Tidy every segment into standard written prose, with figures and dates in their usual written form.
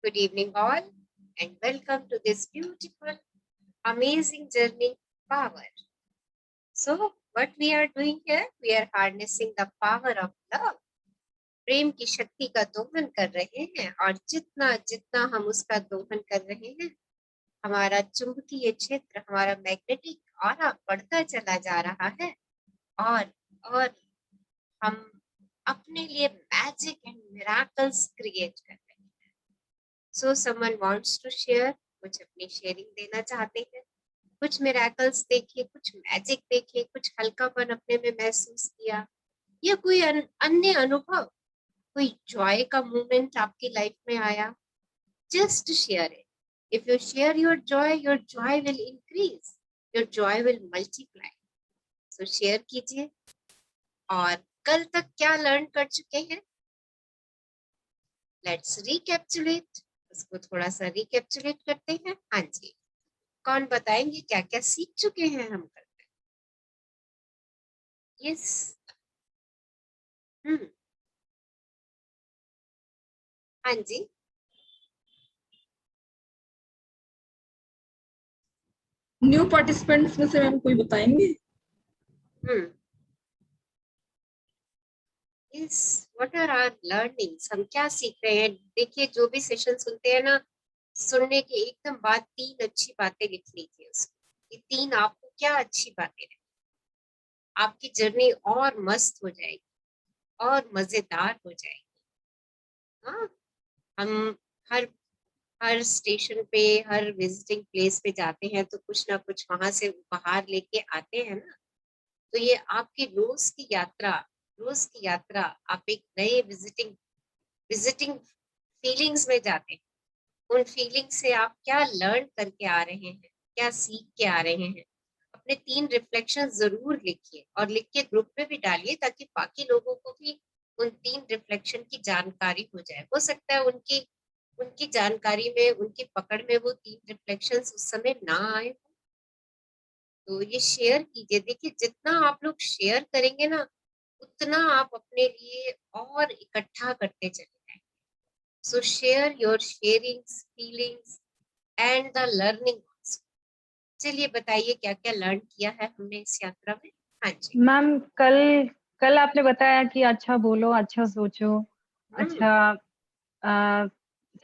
Good evening, all, and welcome to this beautiful, amazing journey power. So, what we are doing here, we are harnessing the power of love. प्रेम की शक्ति का दोहन कर रहे हैं और जितना जितना हम उसका दोहन कर रहे हैं, हमारा चुंबकीय क्षेत्र, हमारा मैग्नेटिक ऑरा बढ़ता चला जा रहा है और हम अपने लिए मैजिक एंड मिराकल्स क्रिएट कर रहे हैं. So someone wants to share, कुछ अपनी शेयरिंग देना चाहते हैं, कुछ मिराकल्स देखे, कुछ मैजिक देखे, कुछ हल्कापन अपने में महसूस किया, या कोई अन्य अनुभव, कोई जॉय का मोमेंट आपकी लाइफ में आया, just share it. If you share your Joy will increase, your Joy will multiply. So share कीजिए. और कल तक क्या लर्न कर चुके हैं, लेट्स रिकैप्चुलेट. उसको थोड़ा सा रिकैप्चुलेट करते हैं. हाँ जी, कौन बताएंगे क्या क्या सीख चुके हैं हम कल तक? यस. हाँ जी. न्यू पार्टिसिपेंट्स में से मैम कोई बताएंगे? Yes, what are our learnings, हम क्या सीख रहे हैं? देखिए, जो भी सेशन सुनते हैं ना, सुनने के एकदम बाद 3 अच्छी बातें लिख लीजिए उसकी. ये 3 आपको क्या अच्छी बातें हैं, आपकी जर्नी और मस्त हो जाएगी और मजेदार हो जाएगी. हाँ, हम हर हर स्टेशन पे, हर विजिटिंग प्लेस पे जाते हैं तो कुछ ना कुछ वहां से उपहार लेके आते हैं ना. तो ये आपकी रोज की यात्रा, आप एक नए विजिटिंग फीलिंग्स में जाते हैं. उन फीलिंग से आप क्या लर्न करके आ रहे हैं, क्या सीख के आ रहे हैं, अपने 3 रिफ्लेक्शन जरूर लिखिए और लिख के ग्रुप में भी डालिए, ताकि बाकी लोगों को भी उन 3 रिफ्लेक्शन की जानकारी हो जाए. हो सकता है उनकी उनकी जानकारी में, उनकी पकड़ में वो 3 रिफ्लेक्शन उस समय ना आए. तो ये शेयर कीजिए. देखिए, जितना आप लोग शेयर करेंगे ना, उतना आप अपने लिए और इकट्ठा करते चले जाएंगे. सो share your sharings, feelings and the learning. चलिए बताइए, क्या क्या लर्न किया है हमने इस यात्रा में. हाँ जी मैम, कल कल आपने बताया कि अच्छा बोलो, अच्छा सोचो, अच्छा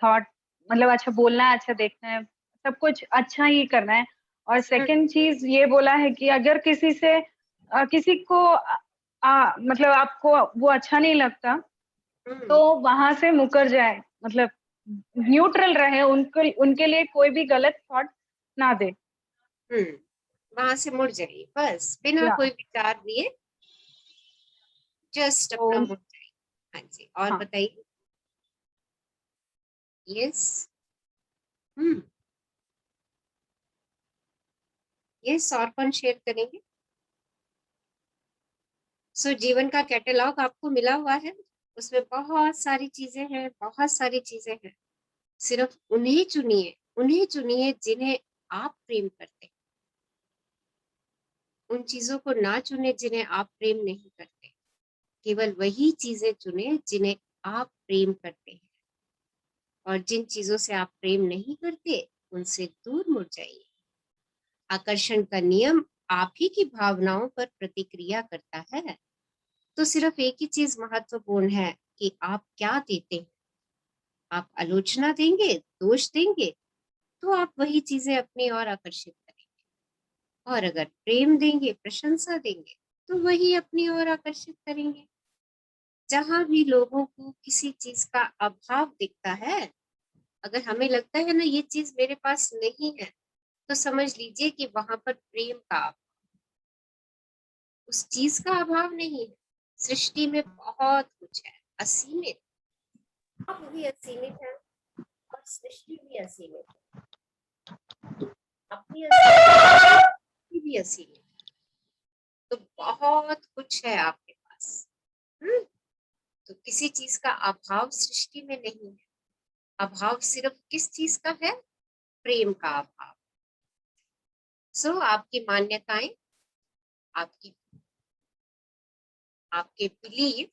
थॉट, मतलब अच्छा बोलना है, अच्छा देखना है, सब कुछ अच्छा ही करना है. और सेकंड चीज ये बोला है कि अगर किसी को मतलब आपको वो अच्छा नहीं लगता, तो वहां से मुकर जाए, मतलब न्यूट्रल रहे, उनके लिए कोई भी गलत थॉट ना दे. वहां से मुड़ जाइए, बस बिना कोई विचार दिए, जस्ट अपना मुड़ जाइए. हाँ जी, और हाँ. बताइए. यस. यस, और कौन शेयर करेंगे? सो जीवन का कैटलॉग आपको मिला हुआ है, उसमें बहुत सारी चीजें हैं, बहुत सारी चीजें हैं. सिर्फ उन्हें चुनिए जिन्हें आप प्रेम करते हैं. उन चीजों को ना चुने जिन्हें आप प्रेम नहीं करते. केवल वही चीजें चुने जिन्हें आप प्रेम करते हैं. और जिन चीजों से आप प्रेम नहीं करते, उनसे दूर मुड़ जाइए. आकर्षण का नियम आप ही की भावनाओं पर प्रतिक्रिया करता है. तो सिर्फ एक ही चीज महत्वपूर्ण है कि आप क्या देते हैं. आप आलोचना देंगे, दोष देंगे, तो आप वही चीजें अपनी ओर आकर्षित करेंगे. और अगर प्रेम देंगे, प्रशंसा देंगे, तो वही अपनी ओर आकर्षित करेंगे. जहां भी लोगों को किसी चीज का अभाव दिखता है, अगर हमें लगता है ना ये चीज मेरे पास नहीं है, तो समझ लीजिए कि वहां पर प्रेम का अभाव, उस चीज का अभाव नहीं है. सृष्टि में बहुत कुछ है, असीमित. आप भी असीमित है और सृष्टि भी असीमित है. अपनी असीमित भी असीमित है. तो बहुत कुछ है आपके पास. तो किसी चीज का अभाव सृष्टि में नहीं है. अभाव सिर्फ किस चीज का है? प्रेम का अभाव. सो आपकी मान्यताएं, आपकी आपके बिलीव,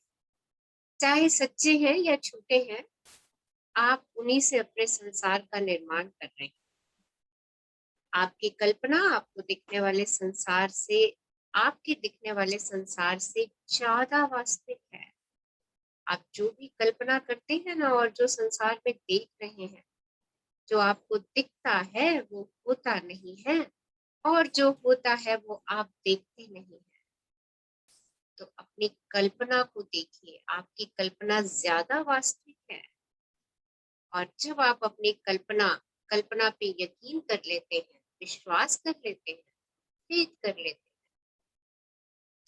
चाहे सच्चे हैं या झूठे हैं, आप उन्हीं से अपने संसार का निर्माण कर रहे हैं। आपकी कल्पना आपको दिखने वाले संसार से, आपके दिखने वाले संसार से ज्यादा वास्तविक है। आप जो भी कल्पना करते हैं ना और जो संसार में देख रहे हैं, जो आपको दिखता है वो होता नहीं है, और जो होता है वो आप देखते नहीं है। तो अपनी कल्पना को देखिए, आपकी कल्पना ज्यादा वास्तविक है। और जब आप अपनी कल्पना पे यकीन कर लेते हैं, विश्वास कर लेते हैं, फेथ कर लेते हैं,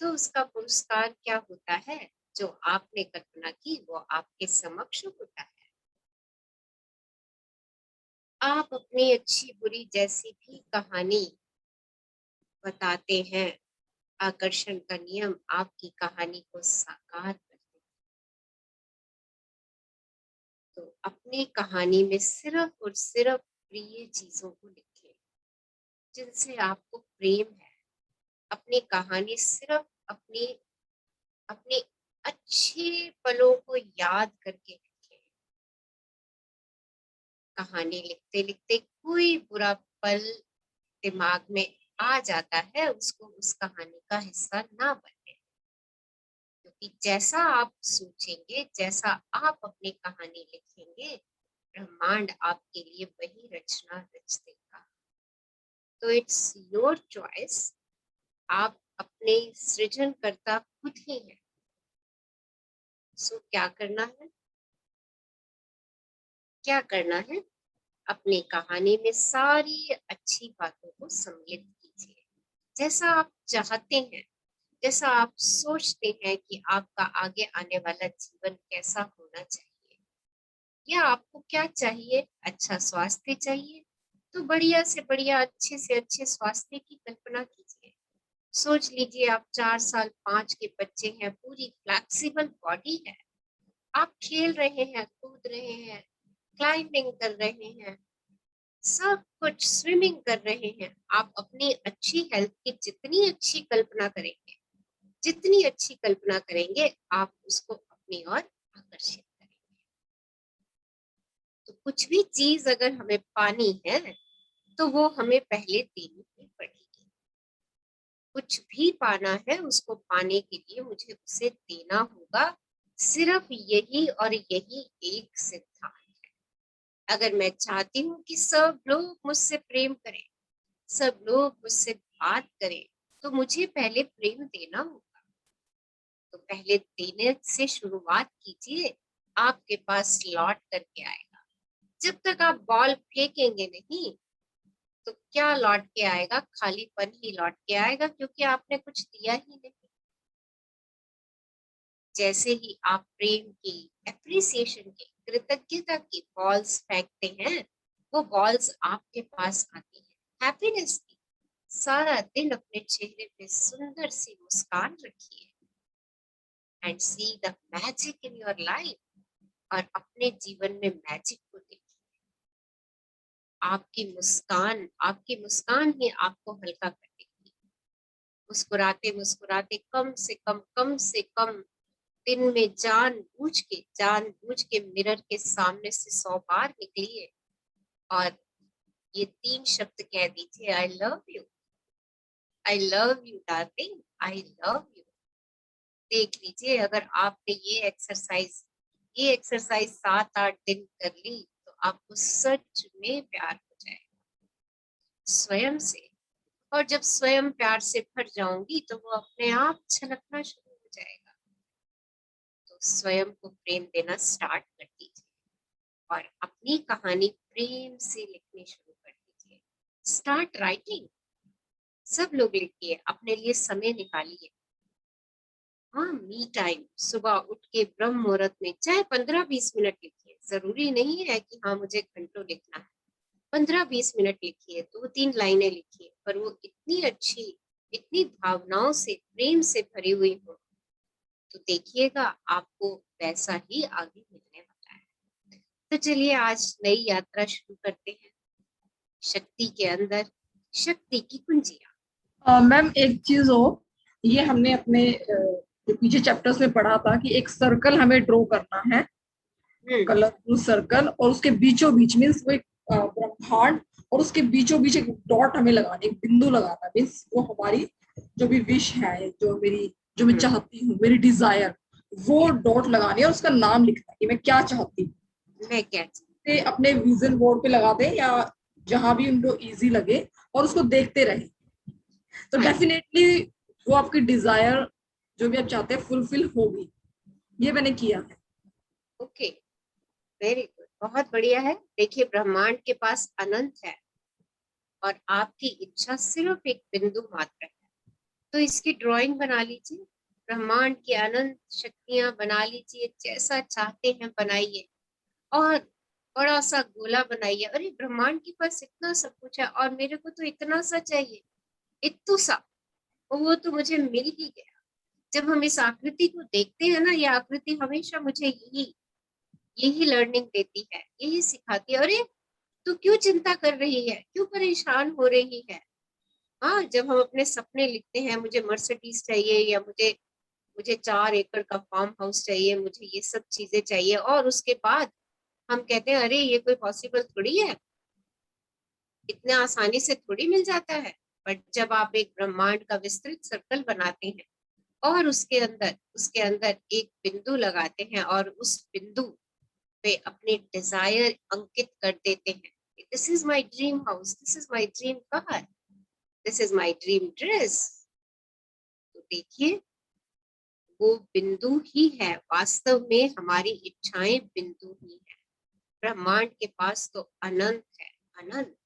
तो उसका पुरस्कार क्या होता है? जो आपने कल्पना की वो आपके समक्ष होता है। आप अपनी अच्छी बुरी जैसी भी कहानी बताते हैं, आकर्षण का नियम आपकी कहानी को साकार करते हैं। तो अपनी कहानी में सिर्फ और सिर्फ प्रिय चीजों को लिखें जिनसे आपको प्रेम है। अपनी कहानी सिर्फ अपनी अपने अच्छे पलों को याद करके लिखें। कहानी लिखते लिखते कोई बुरा पल दिमाग में आ जाता है, उसको उस कहानी का हिस्सा ना बने, क्योंकि जैसा आप सोचेंगे, जैसा आप अपनी कहानी लिखेंगे, ब्रह्मांड आपके लिए वही रचना रच देगा। तो इट्स योर चॉइस। आप अपने सृजनकर्ता खुद ही हैं। सो क्या करना है? क्या करना है? अपनी कहानी में सारी अच्छी बातों को सम्मिलित कीजिए, जैसा आप चाहते हैं, जैसा आप सोचते हैं कि आपका आगे आने वाला जीवन कैसा होना चाहिए। या आपको क्या चाहिए? अच्छा स्वास्थ्य चाहिए, तो बढ़िया से बढ़िया, अच्छे से अच्छे स्वास्थ्य की कल्पना कीजिए। सोच लीजिए आप 4 साल 5 के बच्चे हैं, पूरी फ्लेक्सिबल बॉडी है, आप खेल रहे हैं, कूद रहे हैं, क्लाइंबिंग कर रहे हैं, सब कुछ स्विमिंग कर रहे हैं। आप अपनी अच्छी हेल्थ की जितनी अच्छी कल्पना करेंगे, जितनी अच्छी कल्पना करेंगे, आप उसको अपनी ओर आकर्षित करेंगे। तो कुछ भी चीज अगर हमें पानी है तो वो हमें पहले देनी ही पड़ेगी। कुछ भी पाना है, उसको पाने के लिए मुझे उसे देना होगा। सिर्फ यही और यही एक सिद्धांत है। अगर मैं चाहती हूँ कि सब लोग मुझसे प्रेम करें, सब लोग मुझसे बात करें, तो मुझे पहले प्रेम देना होगा। तो पहले देने से शुरुआत कीजिए, आपके पास लौट करके आएगा। जब तक आप बॉल फेंकेंगे नहीं, तो क्या लौट के आएगा? खालीपन ही लौट के आएगा, क्योंकि आपने कुछ दिया ही नहीं। जैसे ही आप प्रेम की, एप्रिसिएशन की, कृतज्ञता की बॉल्स फेंकते हैं, वो बॉल्स आपके पास आती है। हैप्पीनेस की सारा दिन अपने चेहरे पे सुंदर सी मुस्कान रखिए and see the magic in your life. और अपने जीवन में मैजिक को देखिए। आपकी मुस्कान ही आपको हल्का कर देगी। मुस्कुराते मुस्कुराते कम से कम दिन में जान बूझ के मिरर के सामने से 100 बार निकलिए और ये 3 शब्द कह दीजिए, I love you, I love you darling, I love you. देख लीजिए, अगर आपने ये एक्सरसाइज 7-8 दिन कर ली, तो आपको सच में प्यार हो जाएगा स्वयं से। और जब स्वयं प्यार से भर जाऊंगी, तो वो अपने आप छलकना शुरू हो जाएगा। तो स्वयं को प्रेम देना स्टार्ट कर दीजिए और अपनी कहानी प्रेम से लिखनी शुरू कर दीजिए। Start writing. सब लोग लिखिए, अपने लिए समय निकालिए। हाँ, मी टाइम, सुबह उठ के ब्रह्म मुहूर्त में चाहे 15-20 मिनट लिखिए। जरूरी नहीं है कि हाँ मुझे घंटों लिखना है। 15-20 मिनट लिखिए, 2-3 लाइनें लिखिए, पर वो इतनी अच्छी, इतनी भावनाओं से, प्रेम से भरी हुई हो, तो देखिएगा आपको वैसा ही आगे मिलने वाला है। तो चलिए आज नई यात्रा शुरू करते हैं, शक्ति के अंदर, शक्ति की कुंजियां। मैम एक चीज हो, ये हमने अपने पीछे चैप्टर्स में पढ़ा था कि एक सर्कल हमें ड्रॉ करना है कलरफुल सर्कल, और उसके बीचों बीच मीन्स वो एक ब्रह्मांड, और उसके बीचों बीच एक डॉट हमें लगानी, एक बिंदु लगाना, मीन्स वो हमारी जो भी विश है, जो मैं चाहती हूँ, मेरी डिजायर, वो डॉट लगानी है और उसका नाम लिखना है कि मैं क्या चाहती हूँ। मैं क्या ते अपने विजन बोर्ड पे लगा दें या जहां भी उनको इजी लगे, और उसको देखते रहें, तो अच्छा, डेफिनेटली वो आपकी डिजायर जो भी आप चाहते हैं फुलफिल होगी। ये मैंने किया है। ओके, वेरी गुड, बहुत बढ़िया है। देखिए, ब्रह्मांड के पास अनंत है और आपकी इच्छा सिर्फ एक बिंदु मात्र है। तो इसकी ड्राइंग बना लीजिए, ब्रह्मांड की अनंत शक्तियां बना लीजिए, जैसा चाहते हैं बनाइए, और बड़ा सा गोला बनाइए। अरे, ब्रह्मांड के पास इतना सब कुछ है और मेरे को तो इतना सा चाहिए, इतू सा, और वो तो मुझे मिल ही गया। जब हम इस आकृति को देखते हैं ना, ये आकृति हमेशा मुझे यही यही लर्निंग देती है, यही सिखाती है। अरे, तू क्यों चिंता कर रही है, क्यों परेशान हो रही है? हाँ, जब हम अपने सपने लिखते हैं, मुझे मर्सिडीज चाहिए, या मुझे मुझे 4 एकड़ का फार्म हाउस चाहिए, मुझे ये सब चीजें चाहिए, और उसके बाद हम कहते हैं अरे ये कोई पॉसिबल थोड़ी है, इतना आसानी से थोड़ी मिल जाता है। बट जब आप एक ब्रह्मांड का विस्तृत सर्कल बनाते हैं और उसके अंदर एक बिंदु लगाते हैं और उस बिंदु पे अपने डिजायर अंकित कर देते हैं, this is my dream house, this is my dream car, this is my dream dress, तो देखिए, वो बिंदु ही है, वास्तव में हमारी इच्छाएं बिंदु ही है। ब्रह्मांड के पास तो अनंत है, अनंत।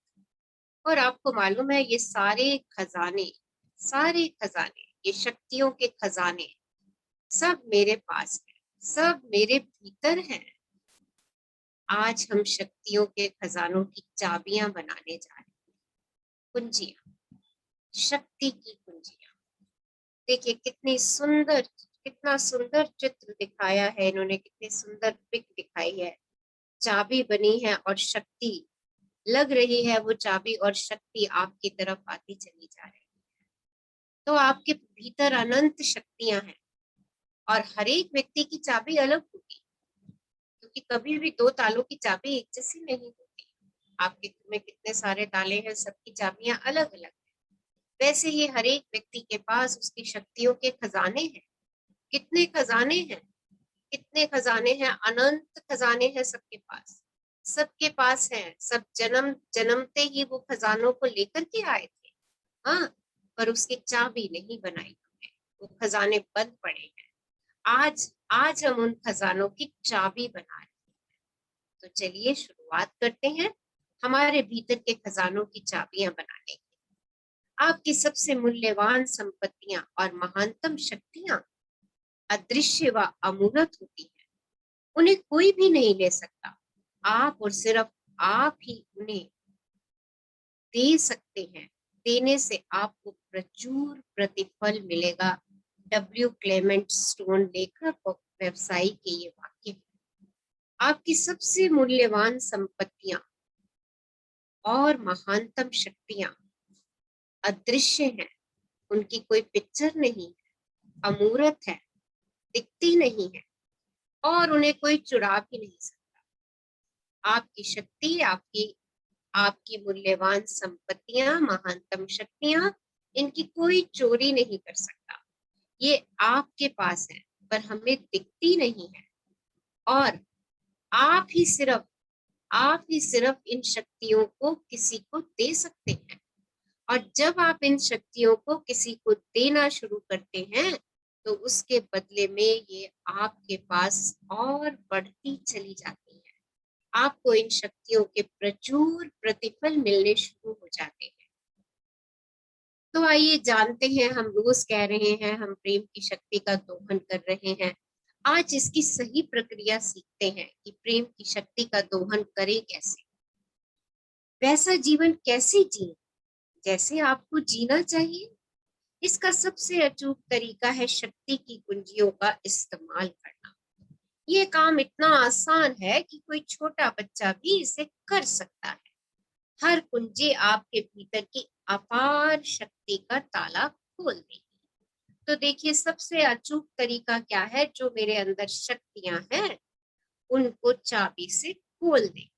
और आपको मालूम है, ये सारे खजाने, ये शक्तियों के खजाने सब मेरे पास है, सब मेरे भीतर हैं। आज हम शक्तियों के खजानों की चाबियां बनाने जा रहे हैं, कुंजियां, शक्ति की कुंजियां। देखिए, कितना सुंदर चित्र दिखाया है इन्होंने, कितनी सुंदर पिक दिखाई है। चाबी बनी है और शक्ति लग रही है, वो चाबी और शक्ति आपकी तरफ आती चली जा रही है। तो आपके भीतर अनंत शक्तियां हैं, और हर एक व्यक्ति की चाबी अलग होगी, क्योंकि कभी भी 2 तालों की चाबी एक जैसी नहीं होती। आपके घर में कितने सारे ताले हैं, सबकी चाबियां अलग अलग हैं। वैसे ही हर एक व्यक्ति के पास उसकी शक्तियों के खजाने हैं। कितने खजाने हैं, कितने खजाने हैं, अनंत खजाने हैं सबके पास है। सब जन्मते ही वो खजानों को लेकर के आए थे, हाँ, पर उसकी चाबी नहीं बनाई हमने, वो खजाने बंद पड़े हैं। आज आज हम उन खजानों की चाबी बना रहे हैं। तो चलिए शुरुआत करते हैं हमारे भीतर के खजानों की चाबियां बनाने की। आपकी सबसे मूल्यवान संपत्तियां और महानतम शक्तियां अदृश्य व अमूर्त होती है, उन्हें कोई भी नहीं ले सकता। आप और सिर्फ आप ही उन्हें दे सकते हैं। देने से आपको प्रचुर प्रतिफल मिलेगा। डब्ल्यू क्लेमेंट स्टोन, लेखक और व्यवसायी के ये वाक्य। आपकी सबसे मूल्यवान संपत्तियां और महानतम शक्तियां अदृश्य हैं, उनकी कोई पिक्चर नहीं है, अमूर्त है, दिखती नहीं है, और उन्हें कोई चुरा भी नहीं सकता। आपकी शक्ति, आपकी आपकी मूल्यवान संपत्तियां, महानतम शक्तियां, इनकी कोई चोरी नहीं कर सकता। ये आपके पास है, पर हमें दिखती नहीं है, और आप ही सिर्फ इन शक्तियों को किसी को दे सकते हैं। और जब आप इन शक्तियों को किसी को देना शुरू करते हैं, तो उसके बदले में ये आपके पास और बढ़ती चली जाती है। आपको इन शक्तियों के प्रचुर प्रतिफल मिलने शुरू हो जाते हैं। तो आइए जानते हैं, हम रोज कह रहे हैं हम प्रेम की शक्ति का दोहन कर रहे हैं। आज इसकी सही प्रक्रिया सीखते हैं कि प्रेम की शक्ति का दोहन करें कैसे, वैसा जीवन कैसे जिए जैसे आपको जीना चाहिए। इसका सबसे अचूक तरीका है शक्ति की कुंजियों का इस्तेमाल करना। ये काम इतना आसान है कि कोई छोटा बच्चा भी इसे कर सकता है। हर कुंजी आपके भीतर की अपार शक्ति का ताला खोल देगी। तो देखिए, सबसे अचूक तरीका क्या है, जो मेरे अंदर शक्तियां हैं उनको चाबी से खोल दें,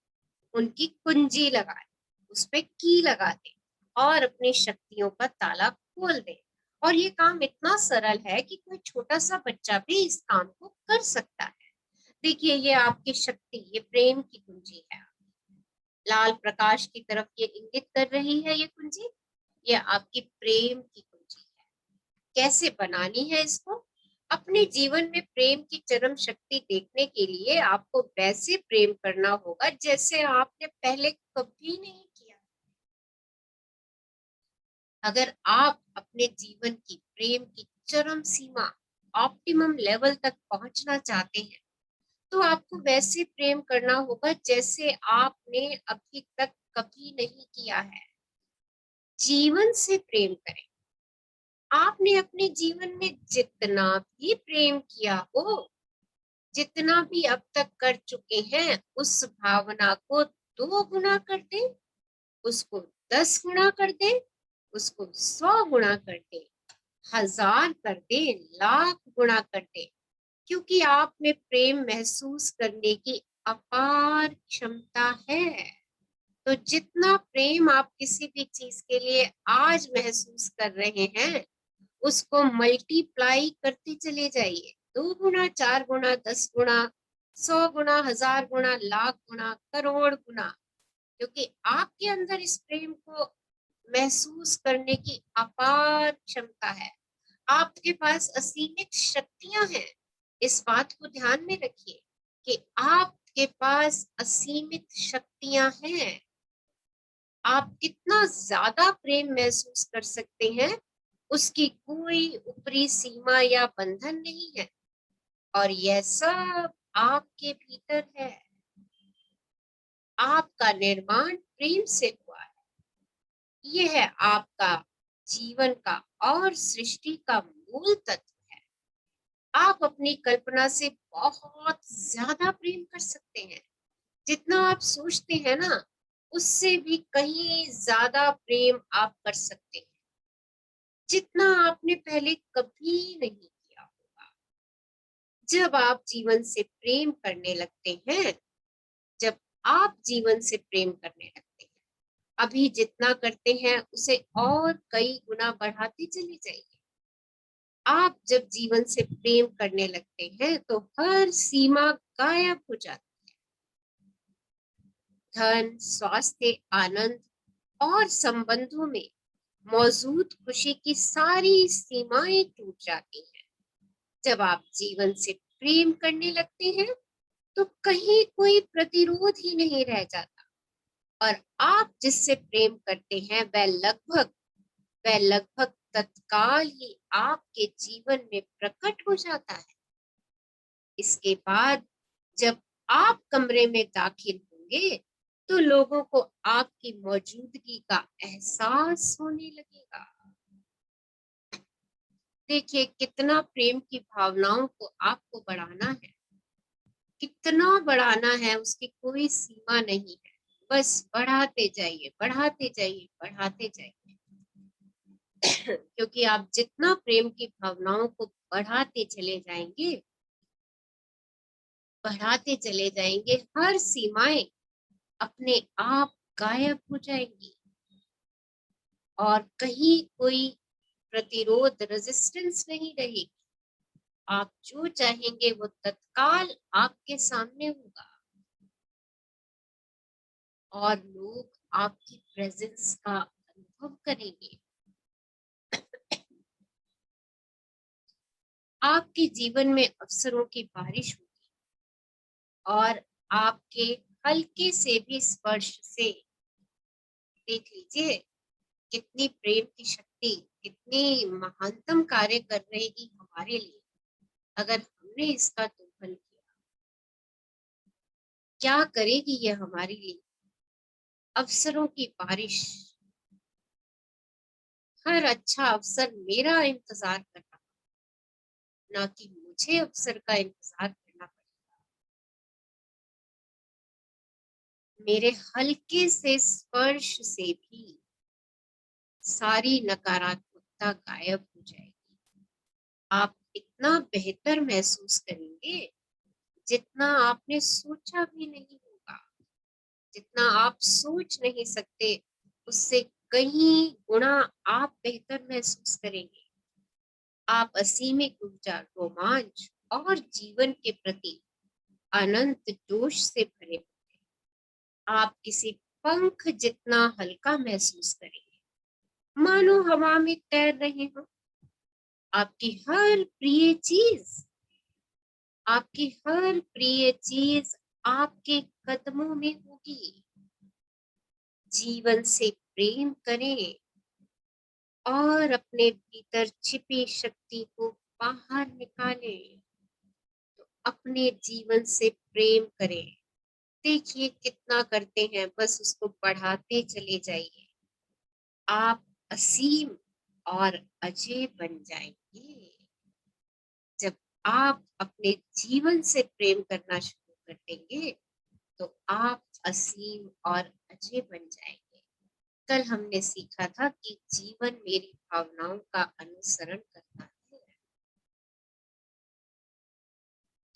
उनकी कुंजी लगा दें, उस पे की लगा दें और अपनी शक्तियों का ताला खोल दें। और ये काम इतना सरल है कि कोई छोटा सा बच्चा भी इस काम को कर सकता है। देखिए, ये आपकी शक्ति, ये प्रेम की कुंजी है। लाल प्रकाश की तरफ ये इंगित कर रही है ये कुंजी, ये आपकी प्रेम की कुंजी है। कैसे बनानी है इसको? अपने जीवन में प्रेम की चरम शक्ति देखने के लिए आपको वैसे प्रेम करना होगा जैसे आपने पहले कभी नहीं किया। अगर आप अपने जीवन की प्रेम की चरम सीमा, ऑप्टिमम लेवल तक पहुंचना चाहते हैं, तो आपको वैसे प्रेम करना होगा जैसे आपने अभी तक कभी नहीं किया है। जीवन से प्रेम करें। आपने अपने जीवन में जितना भी प्रेम किया हो, जितना भी अब तक कर चुके हैं, उस भावना को 2 गुना कर दे, उसको 10 गुना कर दे, उसको 100 गुना कर दे, 1000 कर दे, लाख गुना कर दे, क्योंकि आप में प्रेम महसूस करने की अपार क्षमता है। तो जितना प्रेम आप किसी भी चीज के लिए आज महसूस कर रहे हैं, उसको मल्टीप्लाई करते चले जाइए, 2 गुना, 4 गुना, 10 गुना, 100 गुना, 1000 गुना, लाख गुना, करोड़ गुना, क्योंकि आपके अंदर इस प्रेम को महसूस करने की अपार क्षमता है। आपके पास असीमित शक्तियां हैं। इस बात को ध्यान में रखिए कि आपके पास असीमित शक्तियां हैं। आप कितना ज्यादा प्रेम महसूस कर सकते हैं, उसकी कोई ऊपरी सीमा या बंधन नहीं है, और यह सब आपके भीतर है। आपका निर्माण प्रेम से हुआ है। यह है आपका जीवन का और सृष्टि का मूल तत्व है। आप अपनी कल्पना से बहुत ज्यादा प्रेम कर सकते हैं। जितना आप सोचते हैं ना, उससे भी कहीं ज्यादा प्रेम आप कर सकते हैं, जितना आपने पहले कभी नहीं किया होगा। जब आप जीवन से प्रेम करने लगते हैं, जब आप जीवन से प्रेम करने लगते हैं, अभी जितना करते हैं उसे और कई गुना बढ़ाते चले जाइए। आप जब जीवन से प्रेम करने लगते हैं तो हर सीमा गायब हो जाती है। धन, स्वास्थ्य, आनंद और संबंधों में मौजूद खुशी की सारी सीमाएं टूट जाती हैं। जब आप जीवन से प्रेम करने लगते हैं तो कहीं कोई प्रतिरोध ही नहीं रह जाता, और आप जिससे प्रेम करते हैं वह लगभग तत्काल ही आपके जीवन में प्रकट हो जाता है। इसके बाद जब आप कमरे में दाखिल होंगे तो लोगों को आपकी मौजूदगी का एहसास होने लगेगा। देखिए, कितना प्रेम की भावनाओं को आपको बढ़ाना है, कितना बढ़ाना है, उसकी कोई सीमा नहीं है। बस बढ़ाते जाइए, बढ़ाते जाइए, बढ़ाते जाइए। क्योंकि आप जितना प्रेम की भावनाओं को बढ़ाते चले जाएंगे, बढ़ाते चले जाएंगे, हर सीमाएं अपने आप गायब हो जाएंगी और कहीं कोई प्रतिरोध, रेजिस्टेंस नहीं रहेगी। आप जो चाहेंगे वो तत्काल आपके सामने होगा और लोग आपकी प्रेजेंस का अनुभव करेंगे। आपके जीवन में अवसरों की बारिश होगी और आपके हल्के से भी स्पर्श से, देख लीजिए कितनी प्रेम की शक्ति, कितनी महानतम कार्य कर रहेगी हमारे लिए अगर हमने इसका दोहन किया। क्या करेगी ये हमारे लिए? अवसरों की बारिश। हर अच्छा अवसर मेरा इंतजार कर रहा, ना कि मुझे अवसर का इंतजार करना पड़ेगा। मेरे हल्के से स्पर्श से भी सारी नकारात्मकता गायब हो जाएगी। आप इतना बेहतर महसूस करेंगे जितना आपने सोचा भी नहीं होगा, जितना आप सोच नहीं सकते, उससे कहीं गुना आप बेहतर महसूस करेंगे। आप असीमित ऊर्जा, रोमांच और जीवन के प्रति अनंत जोश से भरे होंगे। आप किसी पंख जितना हल्का महसूस करेंगे, मानो हवा में तैर रहे हो। आपकी हर प्रिय चीज, आपकी हर प्रिय चीज आपके कदमों में होगी। जीवन से प्रेम करें और अपने भीतर छिपी शक्ति को बाहर निकालें। तो अपने जीवन से प्रेम करें। देखिए कितना करते हैं, बस उसको बढ़ाते चले जाइए। आप असीम और अजय बन जाएंगे। जब आप अपने जीवन से प्रेम करना शुरू कर देंगे तो आप असीम और अजय बन जाएंगे। कल हमने सीखा था कि जीवन मेरी भावनाओं का अनुसरण करता है।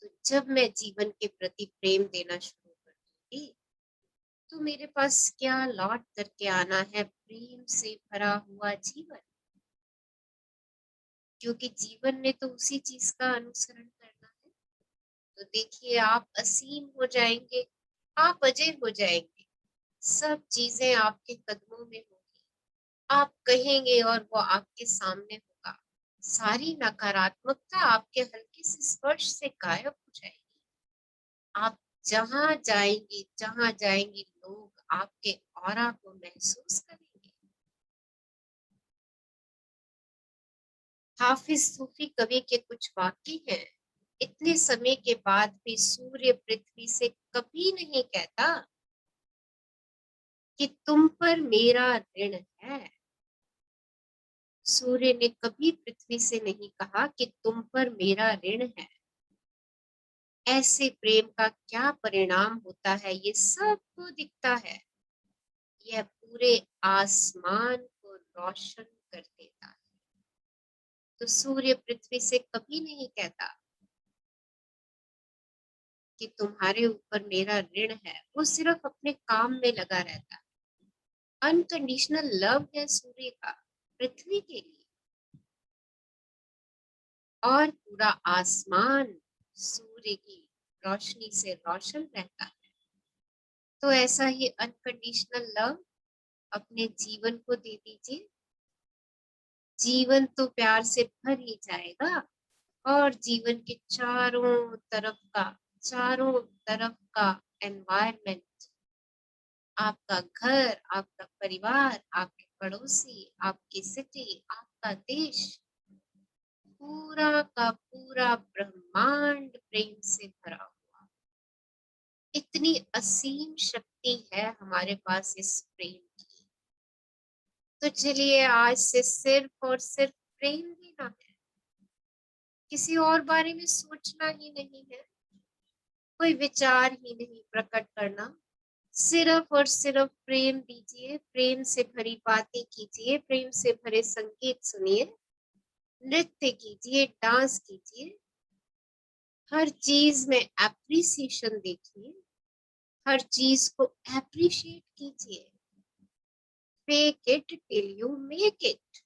तो जब मैं जीवन के प्रति प्रेम देना शुरू कर दूंगी तो मेरे पास क्या लौट करके आना है? प्रेम से भरा हुआ जीवन। क्योंकि जीवन में तो उसी चीज का अनुसरण करना है। तो देखिए आप असीम हो जाएंगे, आप अजय हो जाएंगे। सब चीजें आपके कदमों में होगी। आप कहेंगे और वो आपके सामने होगा। सारी नकारात्मकता आपके हल्के से स्पर्श से गायब हो जाएगी। आप जहां जाएंगी लोग आपके ऑरा को महसूस करेंगे। हाफिज सूफी कवि के कुछ वाक्य हैं। इतने समय के बाद भी सूर्य पृथ्वी से कभी नहीं कहता कि तुम पर मेरा ऋण है। सूर्य ने कभी पृथ्वी से नहीं कहा कि तुम पर मेरा ऋण है। ऐसे प्रेम का क्या परिणाम होता है, ये सबको दिखता है। यह पूरे आसमान को रोशन कर देता है। तो सूर्य पृथ्वी से कभी नहीं कहता कि तुम्हारे ऊपर मेरा ऋण है। वो सिर्फ अपने काम में लगा रहता है। अनकंडीशनल लव है सूर्य का पृथ्वी के लिए। और पूरा आसमान सूर्य की रोशनी से रोशन रहता है। तो ऐसा ही अनकंडीशनल लव अपने जीवन को दे दीजिए। जीवन तो प्यार से भर ही जाएगा और जीवन के चारों तरफ का एनवायरनमेंट, आपका घर, आपका परिवार, आपके पड़ोसी, आपकी सिटी, आपका देश, पूरा का पूरा ब्रह्मांड प्रेम से भरा हुआ। इतनी असीम शक्ति है हमारे पास इस प्रेम की। तो चलिए आज से सिर्फ और सिर्फ प्रेम देना है। किसी और बारे में सोचना ही नहीं है, कोई विचार ही नहीं प्रकट करना। सिर्फ और सिर्फ प्रेम दीजिए। प्रेम से भरी बातें कीजिए, प्रेम से भरे संगीत सुनिए, नृत्य कीजिए, डांस कीजिए। हर चीज में एप्रिसिएशन देखिए, हर चीज को एप्रिशिएट कीजिए। Fake it till you make it.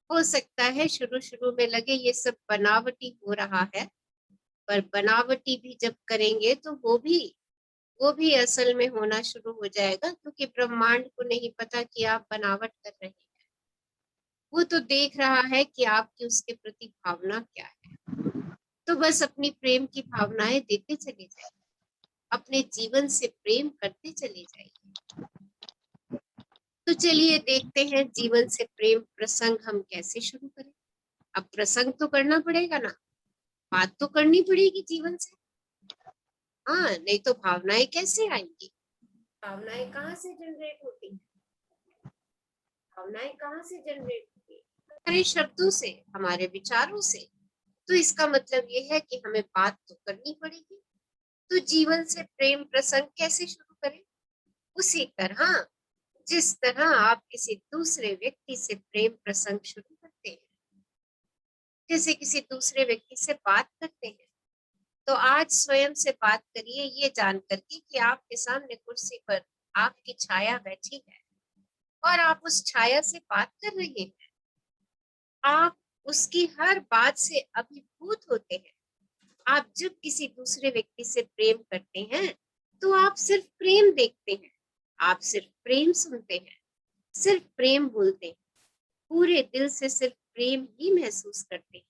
हो सकता है शुरू शुरू में लगे ये सब बनावटी हो रहा है, पर बनावटी भी जब करेंगे तो वो भी असल में होना शुरू हो जाएगा। क्योंकि ब्रह्मांड को नहीं पता कि आप बनावट कर रहे हैं। वो तो देख रहा है कि आपकी उसके प्रति भावना क्या है। तो बस अपनी प्रेम की भावनाएं देते चले जाइए, अपने जीवन से प्रेम करते चले जाइए। तो चलिए देखते हैं जीवन से प्रेम प्रसंग हम कैसे शुरू करें। अब प्रसंग तो करना पड़ेगा ना, बात तो करनी पड़ेगी जीवन से। हाँ, नहीं तो भावनाएं कैसे आएंगी? भावनाएं कहाँ से जनरेट होती हैं? भावनाएं कहाँ से जनरेट होती है? हमारे शब्दों से, हमारे विचारों से। तो इसका मतलब ये है कि हमें बात तो करनी पड़ेगी। तो जीवन से प्रेम प्रसंग कैसे शुरू करें? उसी तरह जिस तरह आप किसी दूसरे व्यक्ति से प्रेम प्रसंग शुरू करते हैं। जैसे किसी दूसरे व्यक्ति से बात करते हैं तो आज स्वयं से बात करिए ये जान करके कि आपके सामने कुर्सी पर आपकी छाया बैठी है और आप उस छाया से बात कर रहे हैं। आप उसकी हर बात से अभिभूत होते हैं। आप जब किसी दूसरे व्यक्ति से प्रेम करते हैं तो आप सिर्फ प्रेम देखते हैं, आप सिर्फ प्रेम सुनते हैं, सिर्फ प्रेम बोलते हैं, पूरे दिल से सिर्फ प्रेम ही महसूस करते हैं।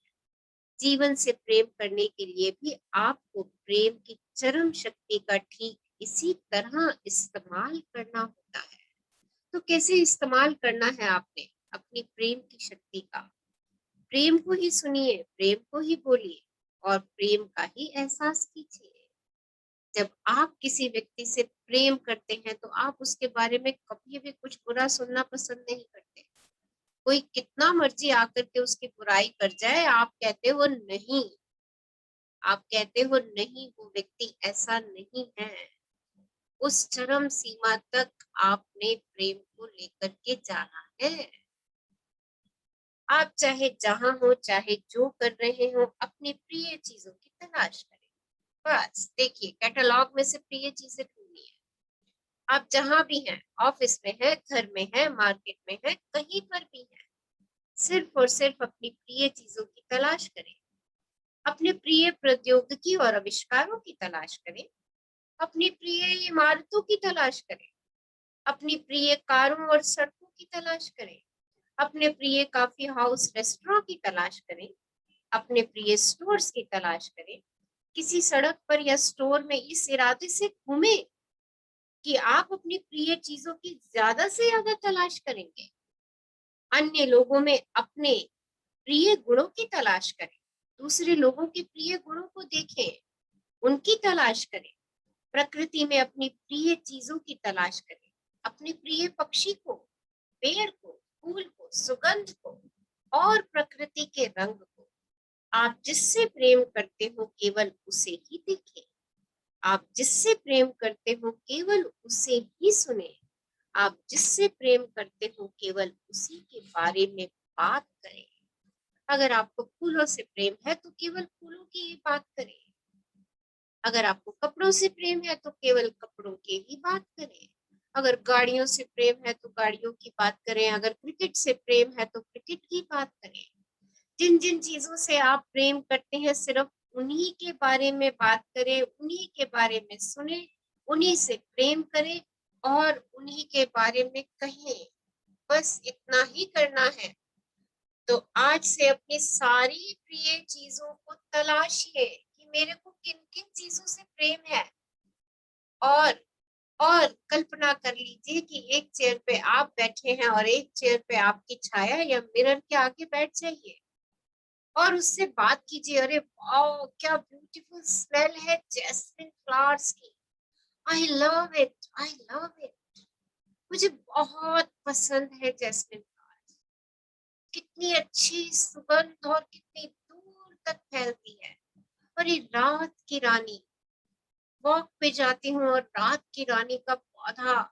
जीवन से प्रेम करने के लिए भी आपको प्रेम की चरम शक्ति का ठीक इसी तरह इस्तेमाल करना होता है। तो कैसे इस्तेमाल करना है आपने अपनी प्रेम की शक्ति का? प्रेम को ही सुनिए, प्रेम को ही बोलिए और प्रेम का ही एहसास कीजिए। जब आप किसी व्यक्ति से प्रेम करते हैं तो आप उसके बारे में कभी भी कुछ बुरा सुनना पसंद नहीं करते। कोई कितना मर्जी आकर के उसकी बुराई कर जाए, आप कहते हो नहीं, आप कहते हो नहीं, वो व्यक्ति ऐसा नहीं है। उस चरम सीमा तक आपने प्रेम को लेकर के जाना है। आप चाहे जहां हो, चाहे जो कर रहे हो, अपनी प्रिय चीजों की तलाश करें। बस देखिए, कैटलॉग में से प्रिय चीजें ढूंढनी है। आप जहां भी हैं, ऑफिस में है, घर में है, मार्केट में है, कहीं पर भी है, सिर्फ और सिर्फ अपनी प्रिय चीजों की तलाश करें। अपने प्रिय प्रौद्योगिकी और आविष्कारों की तलाश करें। अपनी प्रिय इमारतों की तलाश करें। अपनी प्रिय कारों और सड़कों की तलाश करें। अपने प्रिय कॉफी हाउस, रेस्टोरेंट की तलाश करें। अपने प्रिय स्टोर्स की तलाश करें। किसी सड़क पर या स्टोर में इस इरादे से घूमे कि आप अपनी प्रिय चीजों की ज्यादा से ज्यादा तलाश करेंगे। अन्य लोगों में अपने प्रिय गुणों की तलाश करें। दूसरे लोगों के प्रिय गुणों को देखें, उनकी तलाश करें। प्रकृति में अपनी प्रिय चीजों की तलाश करें। अपने प्रिय पक्षी को, पेड़ को, फूल को, सुगंध को और प्रकृति के रंग को। आप जिससे प्रेम करते हो केवल उसे ही देखें। आप जिससे प्रेम करते हो केवल उसे ही सुने। आप जिससे प्रेम करते हो केवल उसी के बारे में बात करें। अगर आपको फूलों से प्रेम है तो केवल फूलों की ही बात करें। अगर आपको कपड़ों से प्रेम है तो केवल कपड़ों की ही बात करें। अगर गाड़ियों से प्रेम है तो गाड़ियों की बात करें। अगर क्रिकेट से प्रेम है तो क्रिकेट की बात करें। जिन जिन चीजों से आप प्रेम करते हैं सिर्फ उन्हीं के बारे में बात करें, उन्हीं के बारे में सुने, उन्हीं से प्रेम करें और उन्हीं के बारे में कहें। बस इतना ही करना है। तो आज से अपनी सारी प्रिय चीजों को तलाशिए कि मेरे को किन किन चीजों से प्रेम है। और और कल्पना कर लीजिए कि एक चेयर पे आप बैठे हैं और एक चेयर पे आपकी छाया या मिरर के आगे बैठ जाइए और उससे बात कीजिए। अरे वाह, क्या ब्यूटीफुल स्मेल है जैस्मिन फ्लावर्स की। आई love it, I love it. मुझे बहुत पसंद है जैस्मिन फ्लावर्स। कितनी अच्छी सुगंध और कितनी दूर तक फैलती है। और ये रात की रानी, वॉक पे जाती हूँ और रात की रानी का पौधा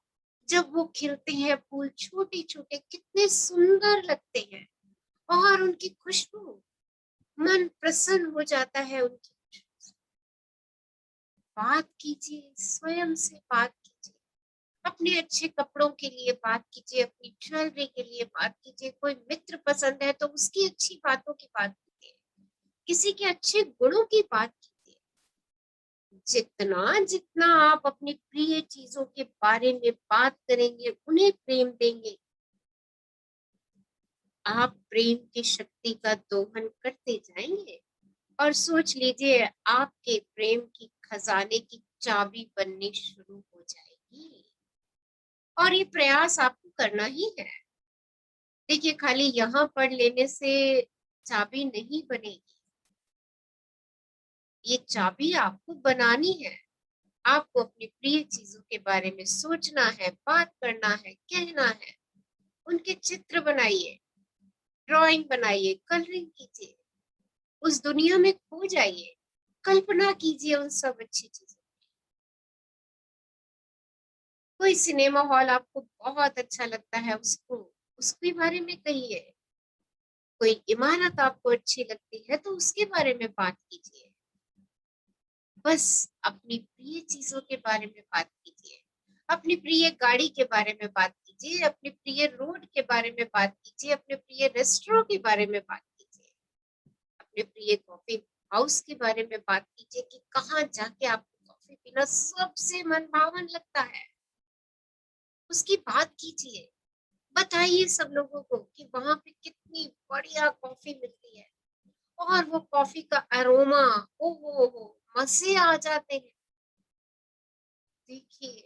जब वो खिलते हैं, फूल छोटे छोटे कितने सुंदर लगते हैं और उनकी खुशबू, मन प्रसन्न हो जाता है उनकी खुशबू से। बात कीजिए, स्वयं से बात कीजिए। अपने अच्छे कपड़ों के लिए बात कीजिए, अपनी ज्वेलरी के लिए बात कीजिए। कोई मित्र पसंद है तो उसकी अच्छी बातों की बात कीजिए, किसी के अच्छे गुणों की बात कीजिए। जितना जितना आप अपनी प्रिय चीजों के बारे में बात करेंगे, उन्हें प्रेम देंगे, आप प्रेम की शक्ति का दोहन करते जाएंगे और सोच लीजिए आपके प्रेम की खजाने की चाबी बननी शुरू हो जाएगी। और ये प्रयास आपको करना ही है। देखिए, खाली यहाँ पढ़ लेने से चाबी नहीं बनेगी। ये चाबी आपको बनानी है। आपको अपनी प्रिय चीजों के बारे में सोचना है, बात करना है, कहना है। उनके चित्र बनाइए, ड्राइंग बनाइए, कलरिंग कीजिए, उस दुनिया में खो जाइए, कल्पना कीजिए उन सब अच्छी चीजों। कोई सिनेमा हॉल आपको बहुत अच्छा लगता है, उसके बारे में कहिए। कोई इमारत आपको अच्छी लगती है तो उसके बारे में बात कीजिए। बस अपनी प्रिय चीजों के बारे में बात कीजिए, अपनी प्रिय गाड़ी के बारे में बात कीजिए, अपने प्रिय रोड के बारे में बात कीजिए, अपने प्रिय रेस्टोरेंट के बारे में बात कीजिए, अपने प्रिय कॉफी हाउस के बारे में बात कीजिए कि कहाँ जाके आपको कॉफी पीना सबसे मनभावन लगता है, उसकी बात कीजिए। बताइए सब लोगों को कि वहां पे कितनी बढ़िया कॉफी मिलती है और वो कॉफी का अरोमा, ओ हो मजे आ जाते हैं। देखिए,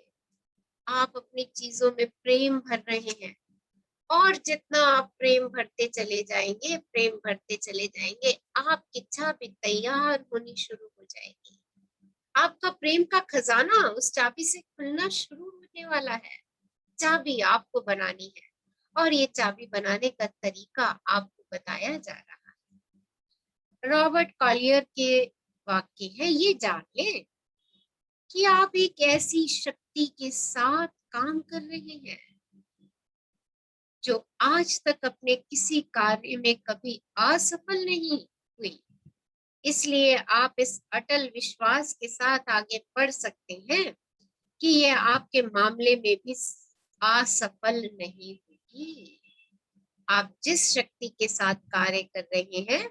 आप अपनी चीजों में प्रेम भर रहे हैं और जितना आप प्रेम भरते चले जाएंगे, प्रेम भरते चले जाएंगे, आपकी चाबी तैयार होनी शुरू हो जाएगी। आपका प्रेम का खजाना उस चाबी से खुलना शुरू होने वाला है। चाबी आपको बनानी है और ये चाबी बनाने का तरीका आपको बताया जा रहा है। रॉबर्ट कॉलियर के वाक्य है, ये जान लें कि आप एक ऐसी शक्ति के साथ काम कर रहे हैं जो आज तक अपने किसी कार्य में कभी असफल नहीं हुई। इसलिए आप इस अटल विश्वास के साथ आगे बढ़ सकते हैं कि यह आपके मामले में भी असफल नहीं होगी। आप जिस शक्ति के साथ कार्य कर रहे हैं,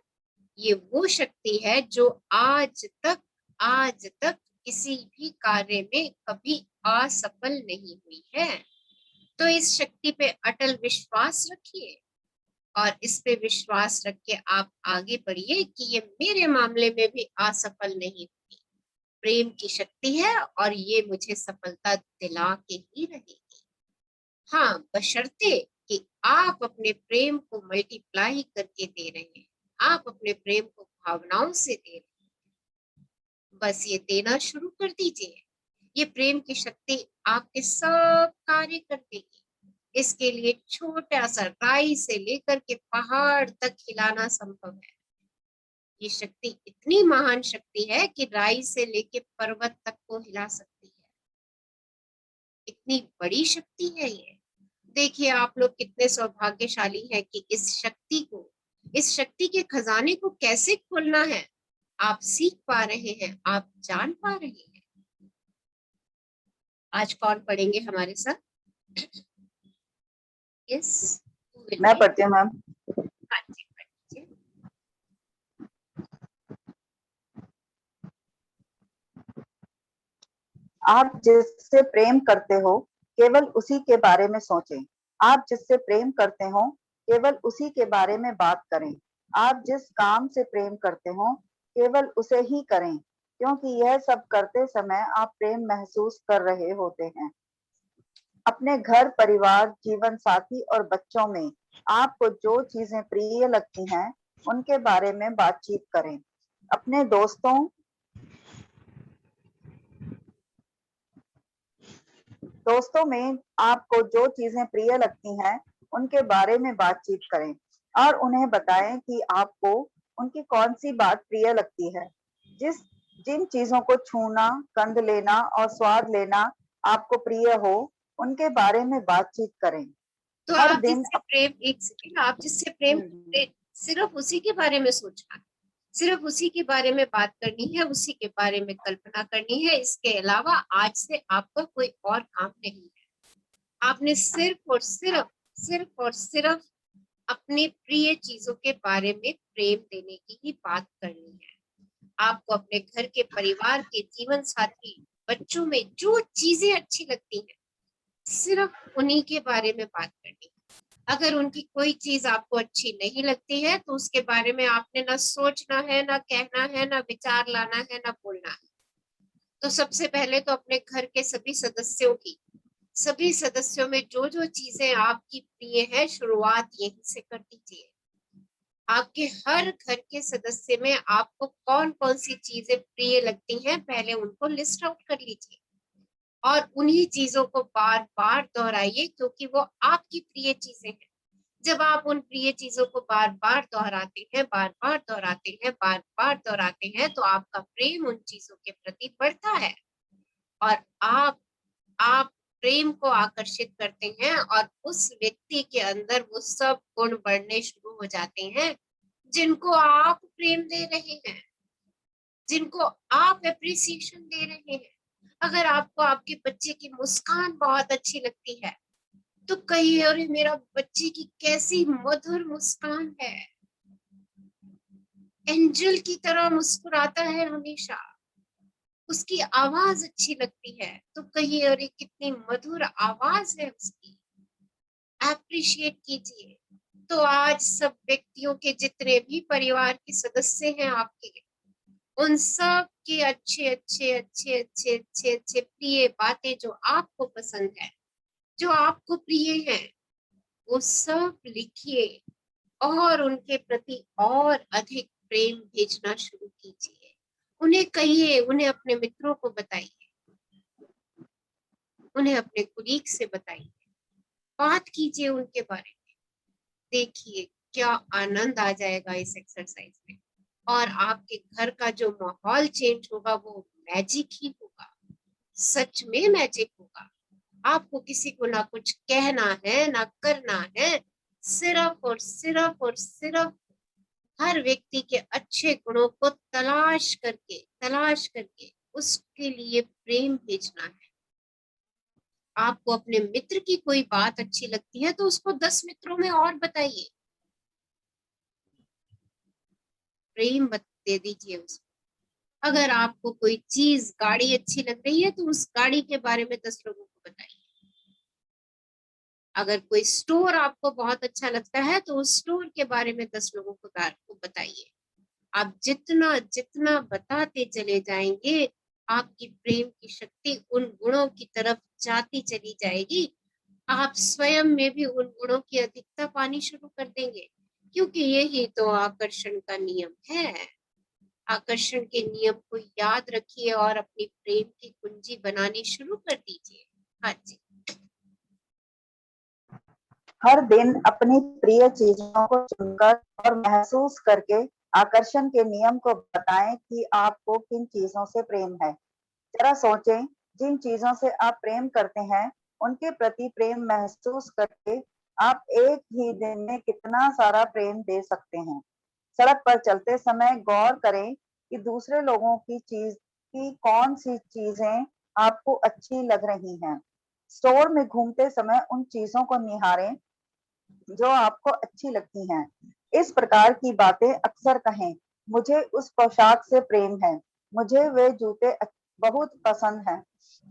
ये वो शक्ति है जो आज तक किसी भी कार्य में कभी असफल नहीं हुई है। तो इस शक्ति पे अटल विश्वास रखिए और इस पे विश्वास रख के आप आगे बढ़िए कि ये मेरे मामले में भी असफल नहीं हुई। प्रेम की शक्ति है और ये मुझे सफलता दिला के ही रहेगी। हाँ, बशर्ते कि आप अपने प्रेम को मल्टीप्लाई करके दे रहे हैं, आप अपने प्रेम को भावनाओं से दे रहे हैं। बस ये देना शुरू कर दीजिए, ये प्रेम की शक्ति आपके सब कार्य कर देगी। इसके लिए छोटा सा राई से लेकर के पहाड़ तक हिलाना संभव है। ये शक्ति इतनी महान शक्ति है कि राई से लेके पर्वत तक को हिला सकती है। इतनी बड़ी शक्ति है ये। देखिए आप लोग कितने सौभाग्यशाली हैं कि इस शक्ति के खजाने को कैसे खोलना है आप सीख पा रहे हैं, आप जान पा रहे हैं। आज कौन पढ़ेंगे हमारे साथ? यस, मैं पढ़ती हूँ मैम। हाँ जी, पढ़िए। आप जिससे प्रेम करते हो केवल उसी के बारे में सोचें। आप जिससे प्रेम करते हो केवल उसी के बारे में बात करें। आप जिस काम से प्रेम करते हो केवल उसे ही करें, क्योंकि यह सब करते समय आप प्रेम महसूस कर रहे होते हैं। अपने घर, परिवार, जीवन साथी और बच्चों में आपको जो चीजें प्रिय लगती हैं उनके बारे में बातचीत करें। अपने दोस्तों में आपको जो चीजें प्रिय लगती हैं उनके बारे में बातचीत करें और उन्हें बताएं कि आपको उनकी कौन सी बात प्रिय लगती है। जिन चीजों को छूना, गंध लेना और स्वाद लेना आपको प्रिय हो उनके बारे में बातचीत करें। तो हर आप दिन जिससे प्रेम, एक सेकंड, आप जिससे प्रेम करते हैं, सिर्फ उसी के बारे में सोचना है, सिर्फ उसी के बारे में बात करनी है, उसी के बारे में कल्पना करनी है। इसके अलावा आज से आपका कोई और काम नहीं है। आपने सिर्फ और सिर्फ अपने प्रिय चीजों के बारे में प्रेम देने की ही बात करनी है। आपको अपने घर के, परिवार के, जीवन साथी, बच्चों में जो चीजें अच्छी लगती हैं सिर्फ उन्हीं के बारे में बात करनी है। अगर उनकी कोई चीज आपको अच्छी नहीं लगती है तो उसके बारे में आपने ना सोचना है, ना कहना है, ना विचार लाना है, ना बोलना है। तो सबसे पहले तो अपने घर के सभी सदस्यों में जो जो चीजें आपकी प्रिय है, शुरुआत यहीं से कर दीजिए। आपके हर घर के सदस्य में आपको कौन कौन सी चीजें प्रिय लगती हैं, पहले उनको लिस्ट आउट कर लीजिए और उन्हीं चीजों को बार बार दोहराइए, क्योंकि वो आपकी प्रिय चीजें हैं। जब आप उन प्रिय चीजों को बार बार दोहराते हैं, बार बार दोहराते हैं, तो आपका प्रेम उन चीजों के प्रति बढ़ता है और आप प्रेम को आकर्षित करते हैं और उस व्यक्ति के अंदर वो सब गुण बढ़ने शुरू हो जाते हैं जिनको आप प्रेम दे रहे हैं। जिनको आप एप्रिसिएशन दे रहे हैं। अगर आपको आपके बच्चे की मुस्कान बहुत अच्छी लगती है तो कहिए, अरे मेरा बच्चे की कैसी मधुर मुस्कान है, एंजल की तरह मुस्कुराता है हमेशा, उसकी आवाज अच्छी लगती है तो कहिए, अरे कितनी मधुर आवाज है उसकी, एप्रिशिएट कीजिए। तो आज सब व्यक्तियों के जितने भी परिवार के सदस्य हैं आपके, उन सब के अच्छे अच्छे अच्छे अच्छे अच्छे अच्छे प्रिय बातें जो आपको पसंद है, जो आपको प्रिय हैं, वो सब लिखिए और उनके प्रति और अधिक प्रेम भेजना शुरू कीजिए। उन्हें कहिए, उन्हें अपने मित्रों को बताइए, उन्हें अपने कुलीग से बताइए, बात कीजिए उनके बारे में। देखिए क्या आनंद आ जाएगा इस एक्सरसाइज में, और आपके घर का जो माहौल चेंज होगा वो मैजिक ही होगा, सच में मैजिक होगा। आपको किसी को ना कुछ कहना है ना करना है, सिर्फ और सिर्फ और सिर्फ हर व्यक्ति के अच्छे गुणों को तलाश करके उसके लिए प्रेम भेजना है। आपको अपने मित्र की कोई बात अच्छी लगती है तो उसको 10 मित्रों में और बताइए, प्रेम दे दीजिए उसको। अगर आपको कोई चीज, गाड़ी अच्छी लग रही है तो उस गाड़ी के बारे में 10 लोगों को बताइए। अगर कोई स्टोर आपको बहुत अच्छा लगता है तो उस स्टोर के बारे में 10 लोगों को बताइए। आप जितना जितना बताते चले जाएंगे, आपकी प्रेम की शक्ति उन गुणों की तरफ जाती चली जाएगी। आप स्वयं में भी उन गुणों की अधिकता पानी शुरू कर देंगे, क्योंकि यही तो आकर्षण का नियम है। आकर्षण के नियम को याद रखिए और अपनी प्रेम की कुंजी बनानी शुरू कर दीजिए। हाँ जी। हर दिन अपनी प्रिय चीजों को चुनकर और महसूस करके आकर्षण के नियम को बताएं कि आपको किन चीजों से प्रेम है। जरा सोचें, जिन चीजों से आप प्रेम करते हैं उनके प्रति प्रेम महसूस करके आप एक ही दिन में कितना सारा प्रेम दे सकते हैं। सड़क पर चलते समय गौर करें कि दूसरे लोगों की चीज की कौन सी चीजें आपको अच्छी लग रही हैं। स्टोर में घूमते समय उन चीजों को निहारें जो आपको अच्छी लगती हैं। इस प्रकार की बातें अक्सर कहें, मुझे उस पोशाक से प्रेम है, मुझे वे जूते बहुत पसंद हैं,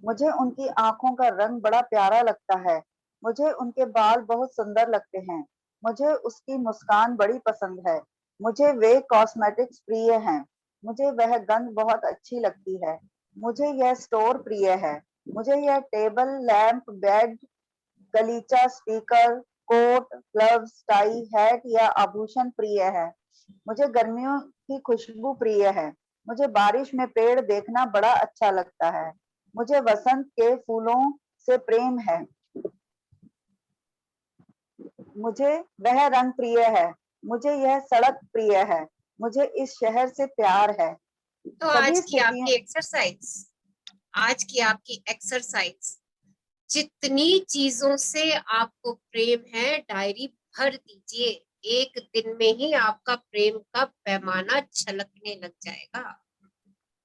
मुझे उनकी आंखों का रंग बड़ा प्यारा लगता है, मुझे उनके बाल बहुत सुंदर लगते हैं, मुझे उसकी मुस्कान बड़ी पसंद है, मुझे वे कॉस्मेटिक्स प्रिय हैं, मुझे वह गंध बहुत अच्छी लगती है, मुझे यह स्टोर प्रिय है, मुझे यह टेबल लैंप बेड गलीचा speaker coat gloves tie hat या आभूषण प्रिय है, मुझे गर्मियों की खुशबू प्रिय है, मुझे बारिश में पेड़ देखना बड़ा अच्छा लगता है, मुझे वसंत के फूलों से प्रेम है, मुझे वह रंग प्रिय है, मुझे यह सड़क प्रिय है, मुझे इस शहर से प्यार है। तो सभी स्थितियों आज की आपकी एक्सरसाइज, जितनी चीजों से आपको प्रेम है डायरी भर दीजिए। एक दिन में ही आपका प्रेम का पैमाना छलकने लग जाएगा।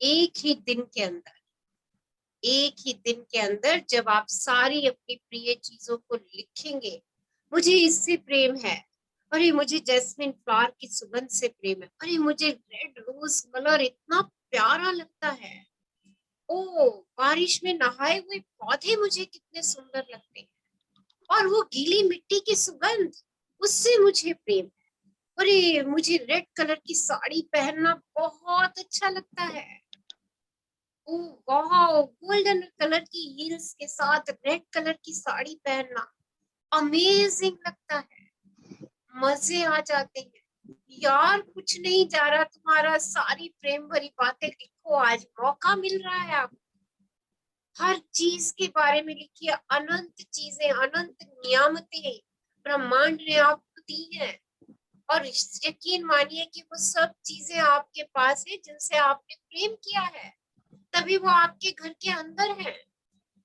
एक ही दिन के अंदर, एक ही दिन के अंदर जब आप सारी अपनी प्रिय चीजों को लिखेंगे, मुझे इससे प्रेम है, अरे मुझे जैस्मिन फ्लावर की सुगंध से प्रेम है, अरे मुझे रेड रोज कलर इतना प्यारा लगता है, ओ बारिश में नहाए हुए पौधे मुझे कितने सुंदर लगते हैं, और वो गीली मिट्टी की सुगंध, उससे मुझे प्रेम है, अरे मुझे रेड कलर की साड़ी पहनना बहुत अच्छा लगता है, ओ वाह गोल्डन कलर की हील्स के साथ रेड कलर की साड़ी पहनना अमेजिंग लगता है, मजे आ जाते हैं। यार कुछ नहीं जा रहा तुम्हारा, सारी प्रेम भरी बातें लिखो, आज मौका मिल रहा है आपको। हर चीज के बारे में लिखिए, अनंत चीजें, अनंत नियामतें ब्रह्मांड ने आपको दी हैं, और यकीन मानिए कि वो सब चीजें आपके पास है जिनसे आपने प्रेम किया है, तभी वो आपके घर के अंदर है।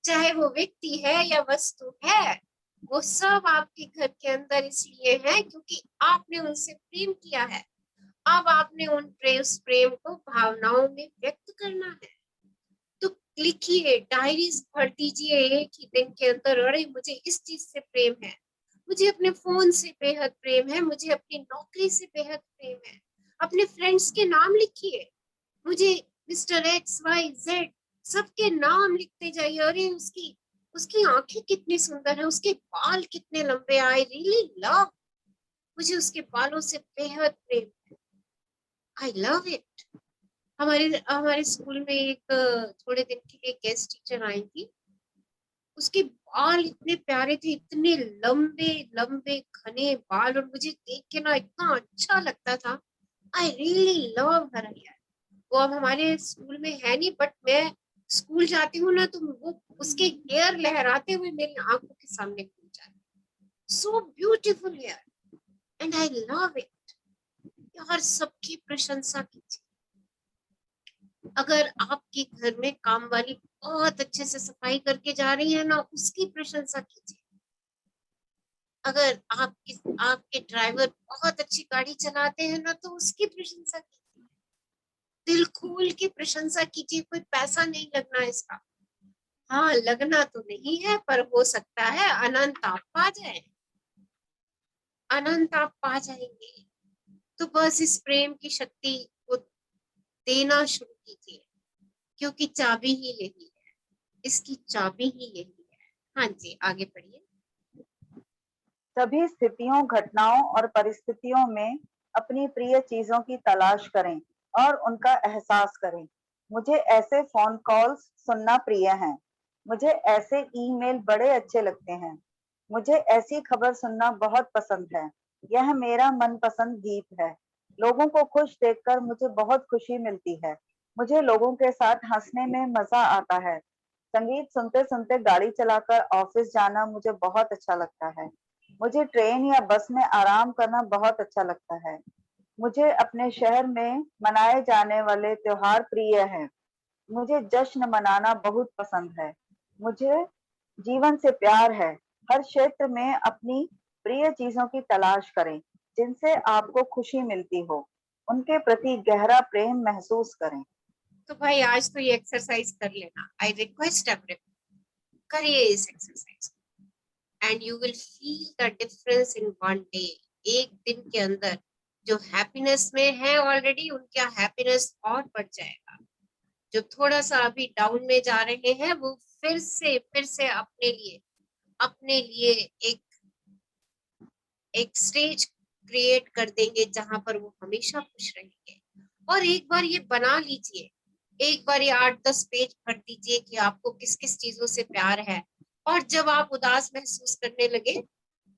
चाहे वो व्यक्ति है या वस्तु है, वो सब आपके घर के अंदर इसलिए है क्योंकि आपने उनसे प्रेम किया है। अब आपने उस प्रेम को भावनाओं में व्यक्त करना है, तो लिखिए, डायरीज भर दीजिए एक ही दिन के अंदर। अरे मुझे इस चीज से प्रेम है, मुझे अपने फोन से बेहद प्रेम है, मुझे अपनी नौकरी से बेहद प्रेम है। अपने फ्रेंड्स के नाम लिखिए, मुझे मिस्टर एक्स वाई जेड सबके नाम लिखते जाइए। अरे उसकी उसकी आंखें कितनी सुंदर है, उसके बाल कितने लंबे, आई रियली लव, मुझे उसके बालों से बेहद प्रेम है, आई लव इट। हमारे हमारे स्कूल में एक थोड़े दिन के लिए गेस्ट टीचर आई थी, उसके बाल इतने प्यारे थे, इतने लंबे लंबे घने बाल, और मुझे देख के ना इतना अच्छा लगता था। आई रियली लव हर यार। वो अब हमारे स्कूल में है नहीं, बट मैं स्कूल जाती हूँ ना, तो वो उसके हेयर लहराते हुए मेरी आंखों के सामने घूम जाते, so beautiful hair and I love it. यार सबकी प्रशंसा कीजिए। अगर आपके घर में काम वाली बहुत अच्छे से सफाई करके जा रही है ना, उसकी प्रशंसा कीजिए। अगर आपके ड्राइवर बहुत अच्छी गाड़ी चलाते हैं ना, तो उसकी प्रशंसा कीजिए। दिल खोल के प्रशंसा कीजिए, कोई पैसा नहीं लगना इसका। हाँ, लगना तो नहीं है, पर हो सकता है अनंत आप पा जाए, अनंत आप पा जाएंगे। तो बस इस प्रेम की शक्ति को देना शुरू कीजिए, क्योंकि चाबी ही यही है, इसकी चाबी ही यही है। हाँ जी, आगे पढ़िए। सभी स्थितियों, घटनाओं और परिस्थितियों में अपनी प्रिय चीजों की तलाश करें और उनका एहसास करें। मुझे ऐसे फोन कॉल्स सुनना प्रिय हैं। मुझे ऐसे ईमेल बड़े अच्छे लगते हैं। मुझे ऐसी खबर सुनना बहुत पसंद है। यह मेरा मनपसंद गीत है। लोगों को खुश देखकर मुझे बहुत खुशी मिलती है। मुझे लोगों के साथ हंसने में मजा आता है। संगीत सुनते सुनते गाड़ी चलाकर ऑफिस जाना मुझे बहुत अच्छा लगता है। मुझे ट्रेन या बस में आराम करना बहुत अच्छा लगता है। मुझे अपने शहर में मनाए जाने वाले त्योहार प्रिय हैं। मुझे जश्न मनाना बहुत पसंद है। मुझे जीवन से प्यार है। हर क्षेत्र में अपनी प्रिय चीजों की तलाश करें, जिनसे आपको खुशी मिलती हो। उनके प्रति गहरा प्रेम महसूस करें। तो भाई आज तो ये एक्सरसाइज कर लेना, आई रिक्वेस्ट एवरीवन, करिए इस exercise and you will feel the difference in one day. एक दिन के अंदर जो हैप्पीनेस में है ऑलरेडी, उनका हैप्पीनेस और बढ़ जाएगा। जो थोड़ा सा अभी डाउन में जा रहे हैं, वो फिर से अपने लिए एक एक स्टेज क्रिएट कर देंगे जहां पर वो हमेशा खुश रहेंगे। और एक बार ये बना लीजिए, एक बार ये 8-10 पेज भर दीजिए कि आपको किस किस चीजों से प्यार है। और जब आप उदास महसूस करने लगे,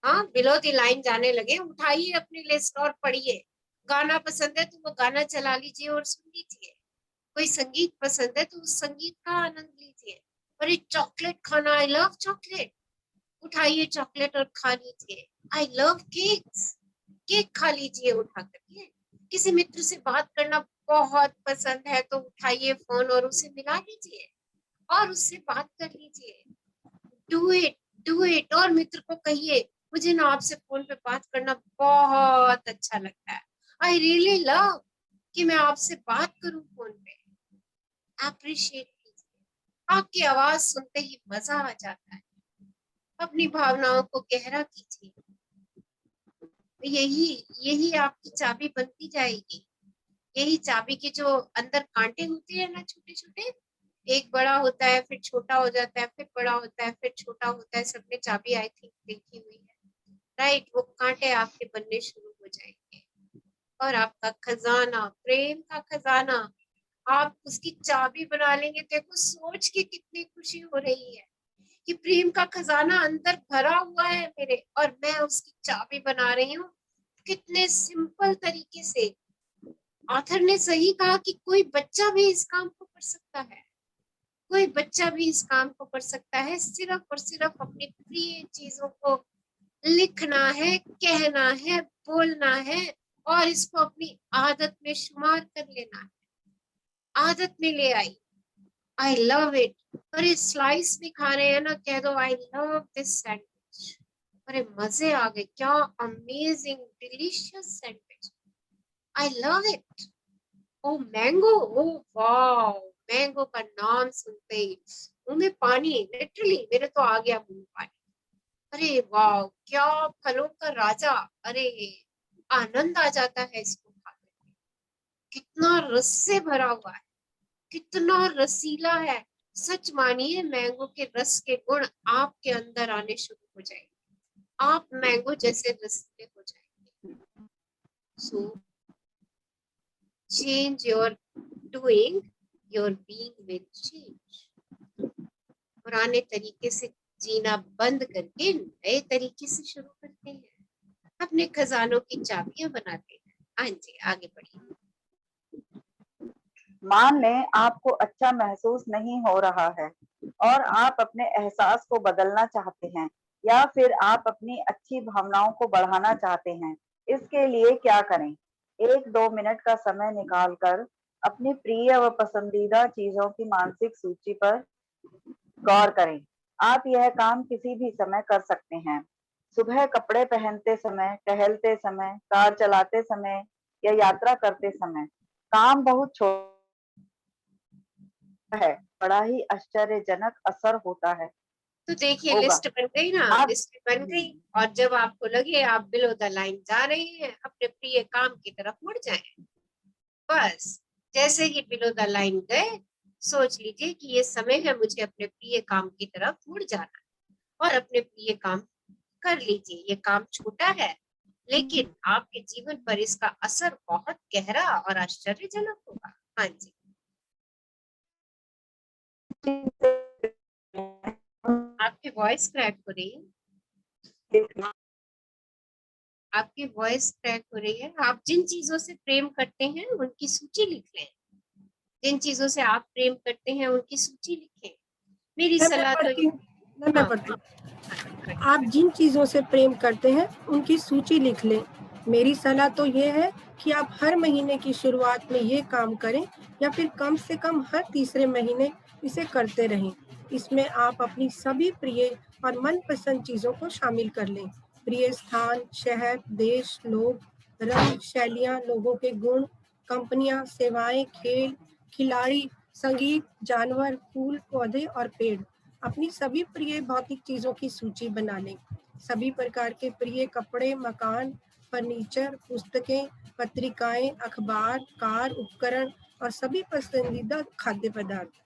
हाँ बिलो द लाइन जाने लगे, उठाइए अपनी लिस्ट और पढ़िए। गाना पसंद है तो वो गाना चला लीजिए और सुन लीजिए। कोई संगीत पसंद है तो उस संगीत का आनंद लीजिए। और ये चॉकलेट खाना, आई लव चॉकलेट, उठाइए चॉकलेट और खा लीजिए। आई लव केक्स, केक खा लीजिए उठा करके। किसी मित्र से बात करना बहुत पसंद है तो उठाइए फोन और उसे मिला लीजिए और उससे बात कर लीजिए। Do it, do it. और मित्र को कहिए, मुझे ना आपसे फोन पे बात करना बहुत अच्छा लगता है, आई रियली लव कि मैं आपसे बात करूं फोन पे। अप्रिशिएट कीजिए, आपकी आवाज सुनते ही मजा आ जाता है। अपनी भावनाओं को गहरा कीजिए, यही यही आपकी चाबी बनती जाएगी। यही चाबी के जो अंदर कांटे होते हैं ना, छोटे छोटे, एक बड़ा होता है, फिर छोटा हो जाता है, फिर बड़ा होता है, फिर छोटा होता है। सबने चाबी आई थिंक देखी हुई है, राइट? वो कांटे आपके बनने शुरू हो जाएंगे और आपका खजाना, प्रेम का खजाना, आप उसकी चाबी बना लेंगे। देखो सोच के कितनी खुशी हो रही है कि प्रेम का खजाना अंदर भरा हुआ है मेरे, और मैं उसकी चाबी बना रही हूँ। कितने सिंपल तरीके से। ऑथर ने सही कहा कि कोई बच्चा भी इस काम को कर सकता है, कोई बच्चा भी इस काम को कर सकता है। सिर्फ और सिर्फ अपनी प्रिय चीजों को लिखना है, कहना है, बोलना है और इसको अपनी आदत में शुमार कर लेना है। आदत में ले आई, आई लव इट। अरे स्लाइस भी खा रहे हैं ना, कह दो आई लव दिस सैंडविच। अरे मजे आ गए, क्या amazing delicious sandwich. I love it. Oh mango, oh wow, mango का नाम सुनते ही मुंह में पानी, लिटरली मेरे तो आ गया मुंह में पानी। अरे वाह, क्या फलों का राजा। अरे आनंद आ जाता है इसको खाकर। कितना रस से भरा हुआ है, कितना रसीला है। सच मानिए मैंगो के रस के गुण आपके अंदर आने शुरू हो जाएंगे, आप मैंगो जैसे रसीले हो जाएंगे। So change your doing, your being will change. पुराने तरीके से जीना बंद करके नए तरीके से शुरू करते हैं, अपने खजानों की चाबियां बनाते हैं। हाँ जी, आगे बढ़िए। मान लें आपको अच्छा महसूस नहीं हो रहा है और आप अपने एहसास को बदलना चाहते हैं या फिर आप अपनी अच्छी भावनाओं को बढ़ाना चाहते हैं। इसके लिए क्या करें? 1-2 मिनट का समय निकालकर अपनी प्रिय व पसंदीदा चीजों की मानसिक सूची पर गौर करें। आप यह काम किसी भी समय कर सकते हैं। सुबह कपड़े पहनते समय, टहलते समय, कार चलाते समय या यात्रा करते समय। काम बहुत छोटा है, बड़ा ही आश्चर्यजनक असर होता है तो देखिए होगा। लिस्ट बन गई ना, आप लिस्ट बन गई। और जब आपको लगे आप बिलो द लाइन जा रही हैं, अपने प्रिय काम की तरफ मुड़ जाएं। बस जैसे ही बिलो द लाइन गए, सोच लीजिए कि ये समय है मुझे अपने प्रिय काम की तरफ मुड़ जाना है, और अपने प्रिय काम कर लीजिए। ये काम छोटा है, लेकिन आपके जीवन पर इसका असर बहुत गहरा और आश्चर्यजनक होगा। हाँ जी, आपकी वॉइस क्रैक हो रही है, आपकी वॉइस क्रैक हो रही है। आप जिन चीजों से प्रेम करते हैं उनकी सूची लिख लें। जिन चीजों से आप प्रेम करते हैं उनकी सूची लिखें। मेरी सलाह तो ये। मैं हाँ, पढ़ती हूँ। हाँ, आप जिन चीज़ों से प्रेम करते हैं उनकी सूची लिख लें। मेरी सलाह तो ये है कि आप हर महीने की शुरुआत में ये काम करें या फिर कम से कम हर तीसरे महीने इसे करते रहें। इसमें आप अपनी सभी प्रिय और मनपसंद चीज़ों को शामिल कर लें। प्रिय स्थान, शहर, देश, लोग, रंग, शैलियाँ, लोगों के गुण, कंपनियाँ, सेवाएं, खेल, खिलाड़ी, संगीत, जानवर, फूल, पौधे और पेड़। अपनी सभी प्रिय भौतिक चीजों की सूची बना लें। सभी प्रकार के प्रिय कपड़े, मकान, फर्नीचर, पुस्तकें, पत्रिकाएं, अखबार, कार, उपकरण और सभी पसंदीदा खाद्य पदार्थ।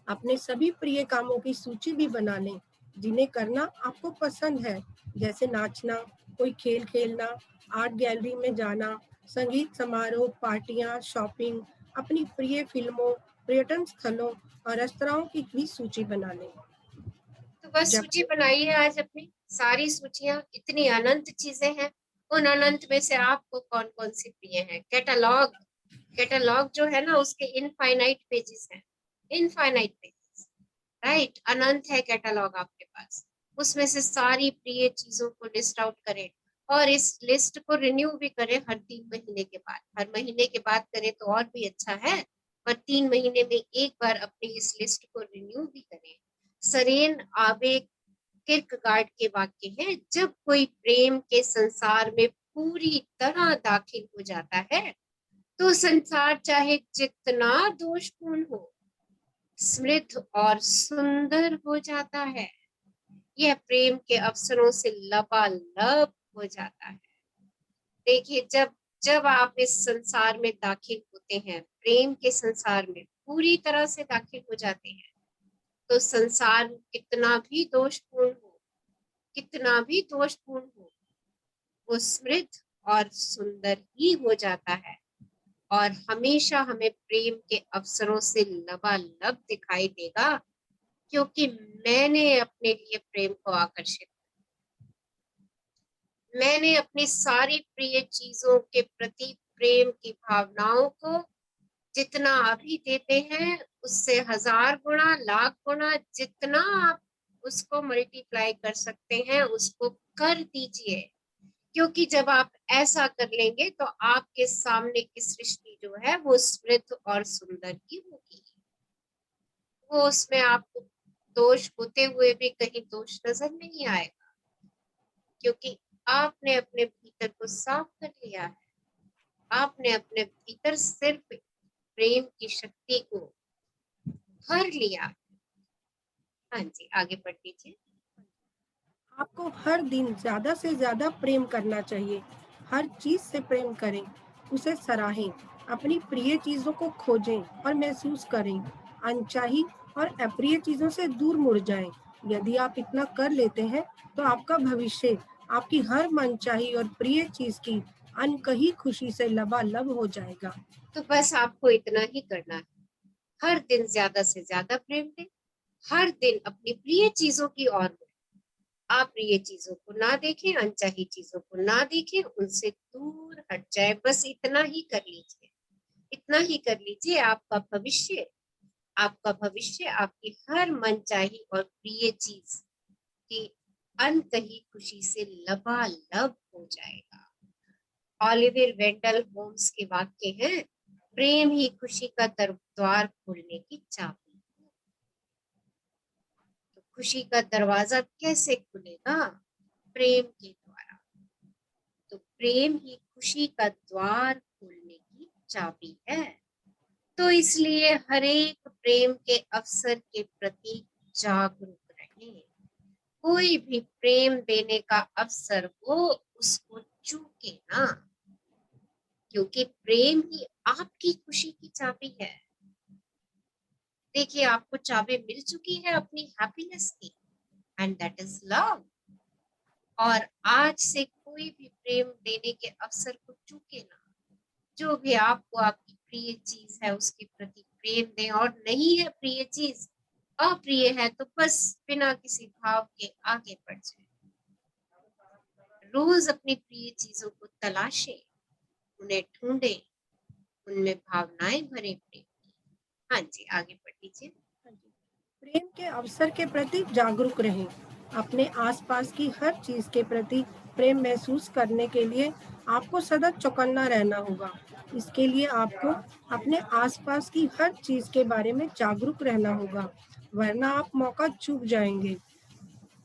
अपने सभी प्रिय कामों की सूची भी बना लें जिन्हें करना आपको पसंद है, जैसे नाचना, कोई खेल खेलना, आर्ट गैलरी में जाना, संगीत समारोह, पार्टियां, शॉपिंग। अपनी प्रिय फिल्मों, पर्यटन स्थलों और रेस्तराओं की भी सूची बना लें। तो बस जब सूची बनाई है आज अपनी सारी सूचियां। इतनी अनंत चीजें हैं, उन अनंत में से आपको कौन कौन सी प्रिय है? कैटलॉग, कैटलॉग जो है ना उसके इनफाइनाइट पेजेस हैं, इनफाइनाइट पेजेस, राइट। अनंत है कैटलॉग आपके पास। उसमें से सारी प्रिय चीजों को लिस्ट आउट करें, और इस लिस्ट को रिन्यू भी करें हर 3 महीने के बाद। हर महीने के बाद करें तो और भी अच्छा है, पर 3 महीने में एक बार अपनी इस लिस्ट को रिन्यू भी करें। सरेन आबे किरकगार्ड के वाक्य हैं, जब कोई प्रेम के संसार में पूरी तरह दाखिल हो जाता है तो संसार चाहे जितना दोषपूर्ण हो, समृद्ध और सुंदर हो जाता है। यह प्रेम के अवसरों से लबालब हो जाता है। देखिए, जब जब आप इस संसार में दाखिल होते हैं, प्रेम के संसार में पूरी तरह से दाखिल हो जाते हैं, तो संसार कितना भी दोषपूर्ण हो, कितना भी दोषपूर्ण हो, वो समृद्ध और सुंदर ही हो जाता है, और हमेशा हमें प्रेम के अवसरों से लबालब दिखाई देगा, क्योंकि मैंने अपने लिए प्रेम को आकर्षित, मैंने अपनी सारी प्रिय चीजों के प्रति प्रेम की भावनाओं को जितना अभी देते हैं उससे 1000 गुना, लाख गुना, जितना आप उसको मल्टीप्लाई कर सकते हैं उसको कर दीजिए। क्योंकि जब आप ऐसा कर लेंगे तो आपके सामने की सृष्टि जो है वो समृद्ध और सुंदर ही होगी। वो उसमें आपको दोष होते हुए भी कहीं दोष नजर नहीं आएगा, क्योंकि आपने अपने भीतर को साफ कर लिया है। आपने अपने भीतर सिर्फ प्रेम की शक्ति को भर लिया। हाँ जी, आगे बढ़ लीजिए। आपको हर दिन ज़्यादा से ज़्यादा प्रेम करना चाहिए। हर चीज़ से प्रेम करें, उसे सराहें, अपनी प्रिय चीज़ों को खोजें और महसूस करें। अनचाही और अप्रिय चीज़ों से दूर मुड़ जाएं। यदि आप इतना कर लेते हैं, तो आपका भविष्य आपकी हर मनचाही और प्रिय चीज़ की अनकही खुशी से लबालब हो जाएगा। तो बस आपको इतना ही करना है। हर दिन ज्यादा से ज्यादा प्रेम दें, हर दिन अपनी प्रिय चीजों की ओर बढ़ें। आप प्रिय चीजों को ना देखें, अनचाही चीजों को ना देखें, उनसे दूर हट जाए। बस इतना ही कर लीजिए, इतना ही कर लीजिए। आपका भविष्य आपकी हर मनचाही और प्रिय चीज की अनकही खुशी से लबालब हो जाएगा। ऑलिवर वेंडल होम्स के वाक्य हैं, प्रेम ही खुशी का द्वार खोलने की चाबी है। तो खुशी का दरवाजा कैसे खुलेगा? प्रेम के द्वारा। तो प्रेम ही खुशी का द्वार खोलने की चाबी है। तो इसलिए हर एक प्रेम के अवसर के प्रति जागरूक रहें। कोई भी प्रेम देने का अवसर हो, उसको चूके ना, क्योंकि प्रेम ही आपकी खुशी की चाबी है। देखिए, आपको चाबी मिल चुकी है अपनी हैप्पीनेस की, एंड दैट इज लव। और आज से कोई भी प्रेम देने के अवसर को चूके ना। जो भी आपको आपकी प्रिय चीज है उसके प्रति प्रेम दें, और नहीं है प्रिय चीज, अप्रिय है, तो बस बिना किसी भाव के आगे बढ़ जाए। रोज अपनी प्रिय चीजों को तलाशें, उन्हें ढूंढें, उनमें भावनाएं भरे प्रेम की। हाँ जी, आगे बढ़ लीजिए। प्रेम के अवसर के प्रति जागरूक रहें। अपने आसपास की हर चीज के प्रति प्रेम महसूस करने के लिए आपको सदा चौकन्ना रहना होगा। इसके लिए आपको अपने आसपास की हर चीज के बारे में जागरूक रहना होगा, वरना आप मौका चूक जाएंगे।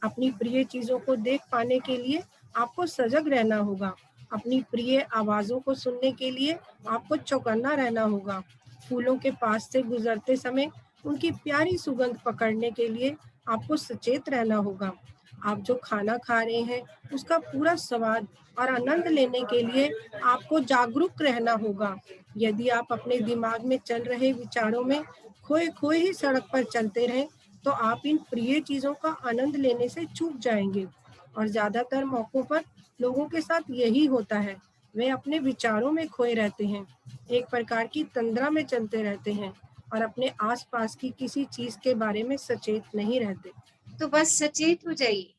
अपनी प्रिय चीजों को देख पाने के लिए आपको सजग रहना होगा। अपनी प्रिय आवाजों को सुनने के लिए आपको चौकन्ना रहना होगा। फूलों के पास से गुजरते समय उनकी प्यारी सुगंध पकड़ने के लिए आपको सचेत रहना होगा। आप जो खाना खा रहे हैं उसका पूरा स्वाद और आनंद लेने के लिए आपको जागरूक रहना होगा। यदि आप अपने दिमाग में चल रहे विचारों में खोए खोए ही सड़क पर चलते रहें, तो आप इन प्रिय चीजों का आनंद लेने से चूक जाएंगे। और ज्यादातर मौकों पर लोगों के साथ यही होता है, वे अपने विचारों में खोए रहते हैं, एक प्रकार की तंद्रा में चलते रहते हैं और अपने आसपास की किसी चीज के बारे में सचेत नहीं रहते। तो बस सचेत हो जाइए।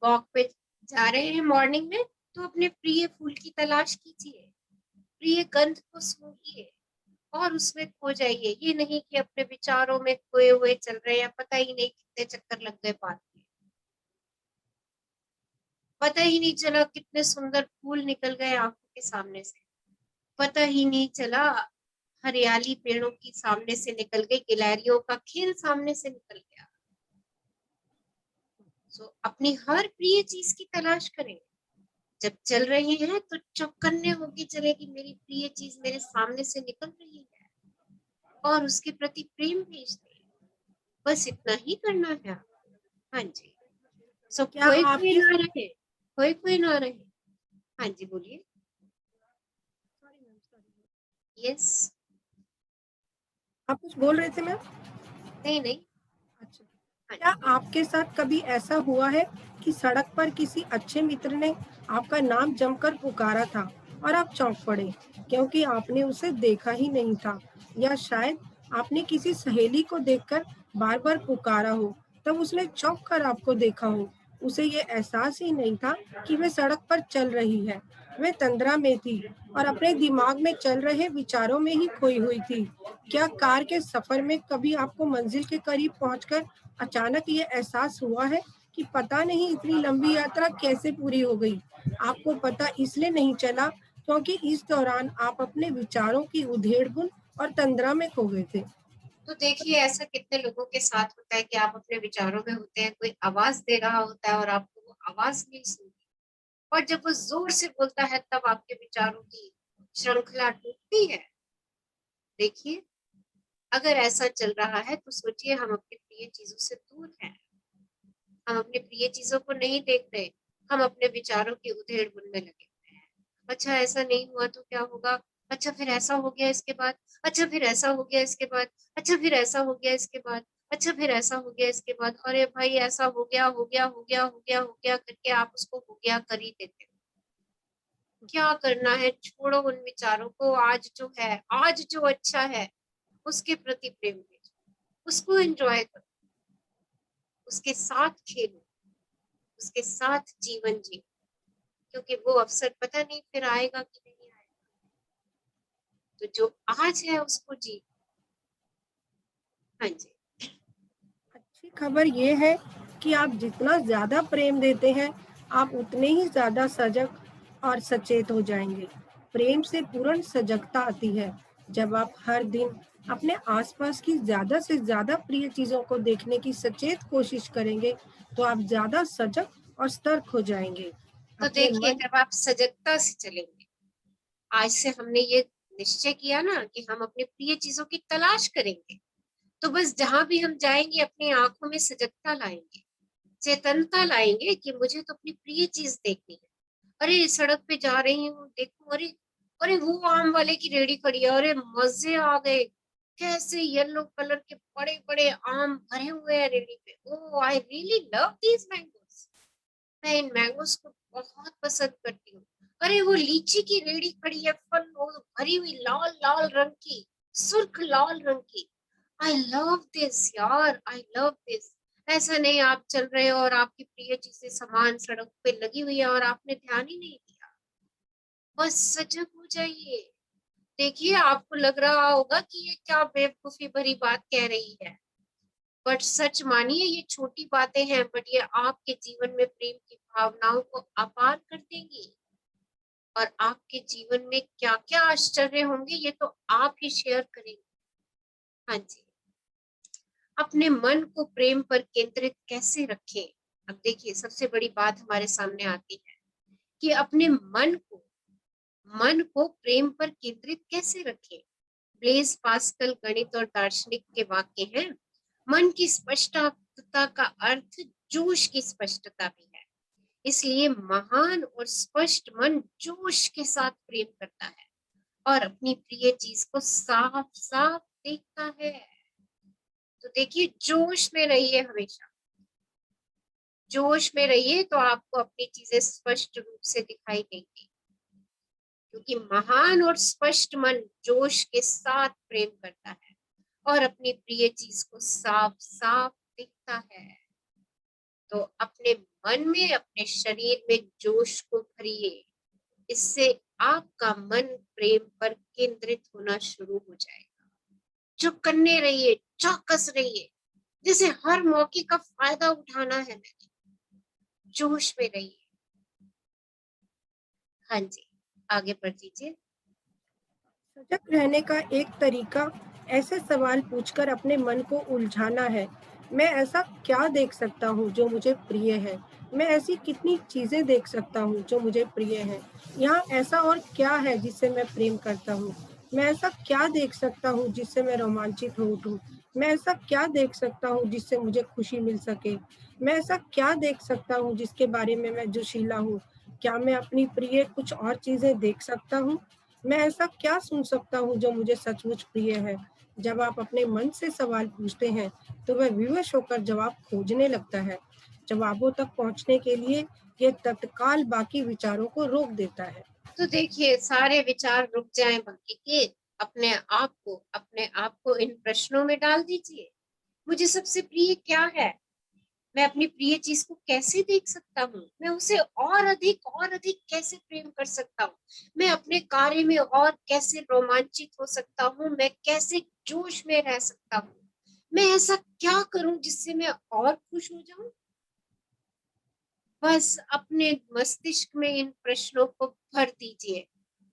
वॉक पे जा रहे हैं मॉर्निंग में, तो अपने प्रिय फूल की तलाश कीजिए, प्रिय गंध को सूंघिए और उसमें खो जाइए। ये नहीं कि अपने विचारों में खोए हुए चल रहे हैं, पता ही नहीं कितने चक्कर लग गए पार्क में, पता ही नहीं चला कितने सुंदर फूल निकल गए आंखों के सामने से, पता ही नहीं चला हरियाली पेड़ों की सामने से निकल गई, गिलहरियों का खेल सामने से निकल गया। सो अपनी हर प्रिय चीज की तलाश करें। जब चल रहे हैं तो चौकन्ने होके चले कि मेरी प्रिय चीज मेरे सामने से निकल रही है, और उसके प्रति प्रेम भेज दें। बस इतना ही करना है। हाँ जी। सो क्या खोए खोए आपके ना रहे, खोए खोए ना रहे। हाँ जी, बोलिए। यस। आप कुछ बोल रहे थे मैम? नहीं नहीं। अच्छा, हाँ क्या जी। आपके साथ कभी ऐसा हुआ है कि सड़क पर किसी अच्छे मित्र ने आपका नाम जमकर पुकारा था और आप चौंक पड़े, क्योंकि आपने उसे देखा ही नहीं था, या शायद आपने किसी सहेली को देखकर बार बार पुकारा हो, तब उसने चौंक कर आपको देखा हो। उसे ये एहसास ही नहीं था कि वह सड़क पर चल रही है, वह तंद्रा में थी और अपने दिमाग में चल रहे विचारों में ही खोई हुई थी। क्या कार के सफर में कभी आपको मंजिल के करीब पहुंचकर अचानक ये एहसास हुआ है कि पता नहीं इतनी लंबी यात्रा कैसे पूरी हो गई? आपको पता इसलिए नहीं चला क्योंकि इस दौरान आप अपने विचारों की उधेड़-बुन और तंद्रा में खो गए थे। तो देखिए, ऐसा कितने लोगों के साथ होता है कि आप अपने विचारों में होते हैं, कोई आवाज दे रहा होता है और आपको वो आवाज नहीं सुनती, और जब वो जोर से बोलता है तब आपके विचारों की श्रृंखला टूटती है। देखिए, अगर ऐसा चल रहा है तो सोचिए हम अपनी प्रिय चीजों से दूर हैं, हम अपनी प्रिय चीजों को नहीं देख रहे, हम अपने विचारों की उधेड़-बुन में लगे हुए हैं। अच्छा ऐसा नहीं हुआ तो क्या होगा? अच्छा फिर ऐसा हो गया इसके बाद, अच्छा फिर ऐसा हो गया इसके बाद, अच्छा फिर ऐसा हो गया इसके बाद, अच्छा फिर ऐसा हो गया इसके बाद। अरे भाई ऐसा हो गया, हो गया, हो गया, हो गया, हो गया करके आप उसको हो गया कर ही देते हो। क्या करना है? छोड़ो उन विचारों को। आज जो है, आज जो अच्छा है उसके प्रति प्रेम भेजो, उसको एंजॉय करो, उसके साथ खेलो, उसके साथ जीवन जियो, क्योंकि वो अवसर पता नहीं फिर आएगा कि नहीं आएगा। तो जो आज है उसको जी। हाँ जी। अच्छी खबर ये है कि आप जितना ज़्यादा प्रेम देते हैं, आप उतने ही ज़्यादा सजग और सचेत हो जाएंगे। प्रेम से पूर्ण सजगता आती है। जब आप हर दिन अपने आसपास की ज़्यादा से ज़्यादा प्रिय चीज़ों को देखने की सचेत कोशिश करेंगे, तो आप ज़्यादा सजग और सतर्क हो जाएंगे। तो अपने देखिए, मन जब आप सजगता से चलेंगे, आज से हमने ये निश्चय किया ना कि हम अपनी प्रिय चीजों की तलाश करेंगे, तो बस जहां भी हम जाएंगे अपनी आंखों में सजगता लाएंगे, चेतनता लाएंगे कि मुझे तो अपनी प्रिय चीज देखनी है। अरे सड़क पे जा रही हूँ, देखूं, अरे अरे वो आम वाले की रेडी खड़ी है, अरे मजे आ गए, कैसे येलो कलर के बड़े बड़े आम भरे हुए हैं रेडी पे। Oh I really love these mangoes, मैं इन मैंगोज को बहुत पसंद करती हूँ। अरे वो लीची की रेडी खड़ी है, फल वो भरी हुई लाल लाल रंग की, सुर्ख लाल रंग की। आई लव दिस यार, आई लव दिस। ऐसा नहीं आप चल रहे हो और आपकी प्रिय चीजें सामान सड़क पे लगी हुई है और आपने ध्यान ही नहीं दिया। बस सजग हो जाइए। देखिए, आपको लग रहा होगा कि ये क्या बेवकूफी भरी बात कह रही है, बट सच मानिए ये छोटी बातें हैं, बट ये आपके जीवन में प्रेम की भावनाओं को अपार कर देंगी। और आपके जीवन में क्या क्या आश्चर्य होंगे ये तो आप ही शेयर करेंगे। हाँ जी। अपने मन को प्रेम पर केंद्रित कैसे रखें? अब देखिए, सबसे बड़ी बात हमारे सामने आती है कि अपने मन को प्रेम पर केंद्रित कैसे रखें। ब्लेज पास्कल गणित और दार्शनिक के वाक्य हैं, मन की स्पष्टता का अर्थ जोश की स्पष्टता भी है। इसलिए महान और स्पष्ट मन जोश के साथ प्रेम करता है और अपनी प्रिय चीज को साफ साफ देखता है। तो देखिए, जोश में रहिए, हमेशा जोश में रहिए, तो आपको अपनी चीजें स्पष्ट रूप से दिखाई देंगी, क्योंकि महान और स्पष्ट मन जोश के साथ प्रेम करता है और अपनी प्रिय चीज को साफ साफ दिखता है। तो अपने मन में, अपने शरीर में जोश को भरिए, इससे आपका मन प्रेम पर केंद्रित होना शुरू हो जाएगा। चौकन्ने रहिए, चौकस रहिए, जैसे हर मौके का फायदा उठाना है मैंने। जोश में रहिए। हाँ जी, आगे बढ़ दीजिए। सजग रहने का एक तरीका ऐसे सवाल पूछकर अपने मन को उलझाना है। मैं ऐसा क्या देख सकता हूँ जो मुझे प्रिय है? मैं ऐसी कितनी चीजें देख सकता हूँ जो मुझे प्रिय है? यहाँ ऐसा और क्या है जिससे मैं प्रेम करता हूँ? मैं ऐसा क्या देख सकता हूँ जिससे मैं रोमांचित हो उठूँ? मैं ऐसा क्या देख सकता हूँ जिससे मुझे खुशी मिल सके? मैं ऐसा क्या देख सकता हूँ जिसके बारे में मैं जोशीला हूँ? क्या मैं अपनी प्रिय कुछ और चीजें देख सकता हूँ? मैं ऐसा क्या सुन सकता हूँ जो मुझे सचमुच प्रिय है? जब आप अपने मन से सवाल पूछते हैं, तो वह विवश होकर जवाब खोजने लगता है। जवाबों तक पहुँचने के लिए ये तत्काल बाकी विचारों को रोक देता है। तो देखिए, सारे विचार रुक जाएं बाकी के, अपने आप को इन प्रश्नों में डाल दीजिए। मुझे सबसे प्रिय क्या है? मैं अपनी प्रिय चीज को कैसे देख सकता हूँ? मैं उसे और अधिक कैसे प्रेम कर सकता हूँ? मैं अपने कार्य में और कैसे रोमांचित हो सकता हूँ? मैं कैसे जोश में रह सकता हूँ? मैं ऐसा क्या करूं जिससे मैं और खुश हो जाऊं? बस अपने मस्तिष्क में इन प्रश्नों को भर दीजिए।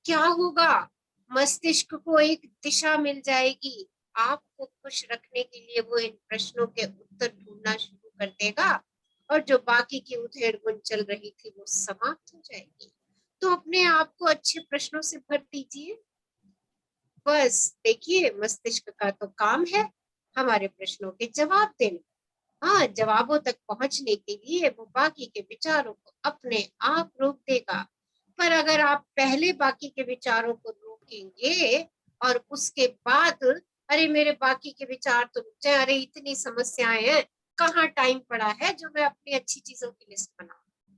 क्या होगा? मस्तिष्क को एक दिशा मिल जाएगी। आपको खुश रखने के लिए वो इन प्रश्नों के उत्तर ढूंढना शुरू कर देगा और जो बाकी की उधेड़ बुन चल रही थी वो समाप्त हो जाएगी। तो अपने आप को अच्छे प्रश्नों से भर दीजिए। बस देखिए, मस्तिष्क का तो काम है हमारे प्रश्नों के जवाब देना। हाँ, जवाबों तक पहुंचने के लिए वो बाकी के विचारों को अपने आप रोक देगा। पर अगर आप पहले बाकी के विचारों को रोकेंगे और उसके बाद अरे मेरे बाकी के विचार तो रुक जाए, अरे इतनी समस्याएं हैं, कहाँ टाइम पड़ा है जो मैं अपनी अच्छी चीजों की लिस्ट बनाऊं,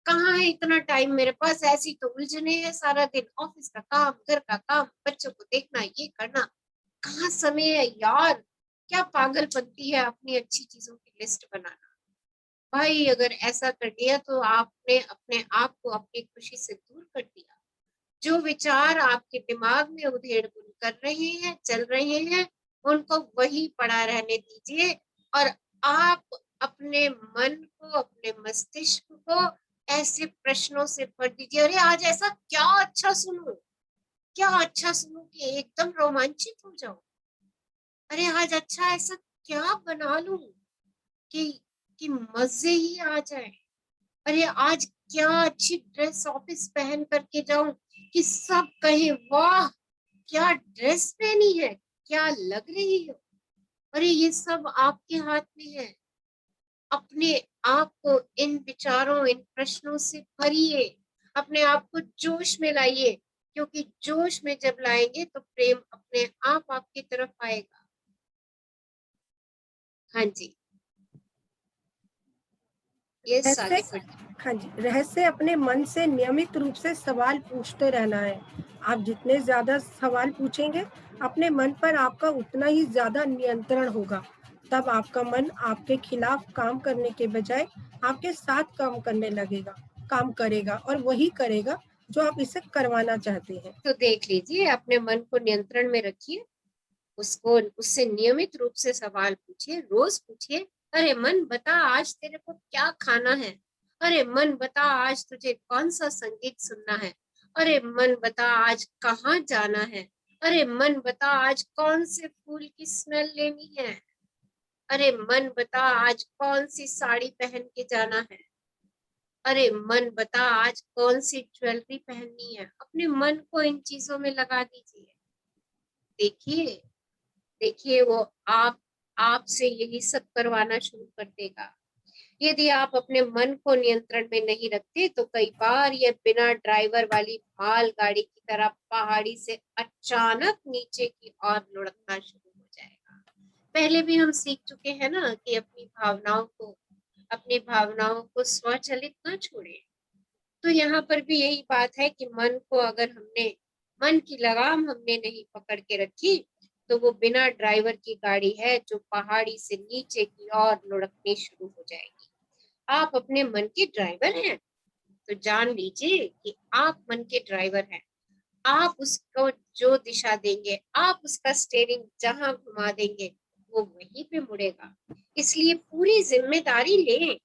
कहाँ है इतना टाइम मेरे पास, ऐसी तो उलझने हैं सारा दिन, ऑफिस का काम, घर का काम, बच्चों को देखना, ये करना, कहाँ समय है यार। क्या पागलपंती है अपनी अच्छी चीजों की लिस्ट बनाना। भाई अगर ऐसा कर दिया तो आपने अपने आप को अपनी खुशी से दूर कर दिया। जो विचार आपके दिमाग में उधेड़ बुन कर रहे हैं, चल रहे हैं, उनको वही पड़ा रहने दीजिए और आप अपने मन को, अपने मस्तिष्क को ऐसे प्रश्नों से भर दीजिए, अरे आज ऐसा क्या अच्छा सुनूं, क्या अच्छा सुनूं कि एकदम रोमांचित हो जाऊं, अरे आज अच्छा ऐसा क्या बना लूं कि मजे ही आ जाए, अरे आज क्या अच्छी ड्रेस ऑफिस पहन करके जाऊं कि सब कहे वाह क्या ड्रेस पहनी है, क्या लग रही हो। अरे ये सब आपके हाथ में है। अपने आप को इन विचारों, इन प्रश्नों से भरिए, अपने आप को जोश में लाइए, क्योंकि जोश में जब लाएंगे तो प्रेम अपने आप आपकी तरफ आएगा। हाँ जी, ये आगे रहस्य बढ़िए। हाँ जी, रहस्य अपने मन से नियमित रूप से सवाल पूछते रहना है। आप जितने ज़्यादा सवाल पूछेंगे, अपने मन पर आपका उतना ही ज़्यादा नियंत्रण होगा। तब आपका मन आपके खिलाफ काम करने के बजाय आपके साथ काम करेगा और वही करेगा जो आप इससे करवाना चाहते हैं। तो देख लीजिए, अपने मन को नियंत्रण में रखिए, उसको उससे नियमित रूप से सवाल पूछिए, रोज पूछिए, अरे मन बता आज तेरे को क्या खाना है, अरे मन बता आज तुझे कौन सा संगीत सुनना है, अरे मन बता आज कहाँ जाना है, अरे मन बता आज कौन से फूल की स्मेल लेनी है, अरे मन बता आज कौन सी साड़ी पहन के जाना है, अरे मन बता आज कौन सी ज्वेलरी पहननी है। अपने मन को इन चीजों में लगा दीजिए। देखिए, देखिए वो आपसे यही सब करवाना शुरू कर देगा। यदि आप अपने मन को नियंत्रण में नहीं रखते तो कई बार ये बिना ड्राइवर वाली माल गाड़ी की तरह पहाड़ी से अचानक नीचे की ओर लुढ़कना शुरू हो जाएगा। पहले भी हम सीख चुके हैं ना कि अपनी भावनाओं को स्वचालित ना छोड़े। तो यहाँ पर भी यही बात है कि मन की लगाम हमने नहीं पकड़ के रखी तो वो बिना ड्राइवर की गाड़ी है जो पहाड़ी से नीचे की ओर लुढ़कनी शुरू हो जाएगी। आप अपने मन के ड्राइवर हैं, तो जान लीजिए कि आप मन के ड्राइवर हैं। आप उसको जो दिशा देंगे, आप उसका स्टीयरिंग जहां घुमा देंगे वो वहीं पे मुड़ेगा। इसलिए पूरी जिम्मेदारी लें,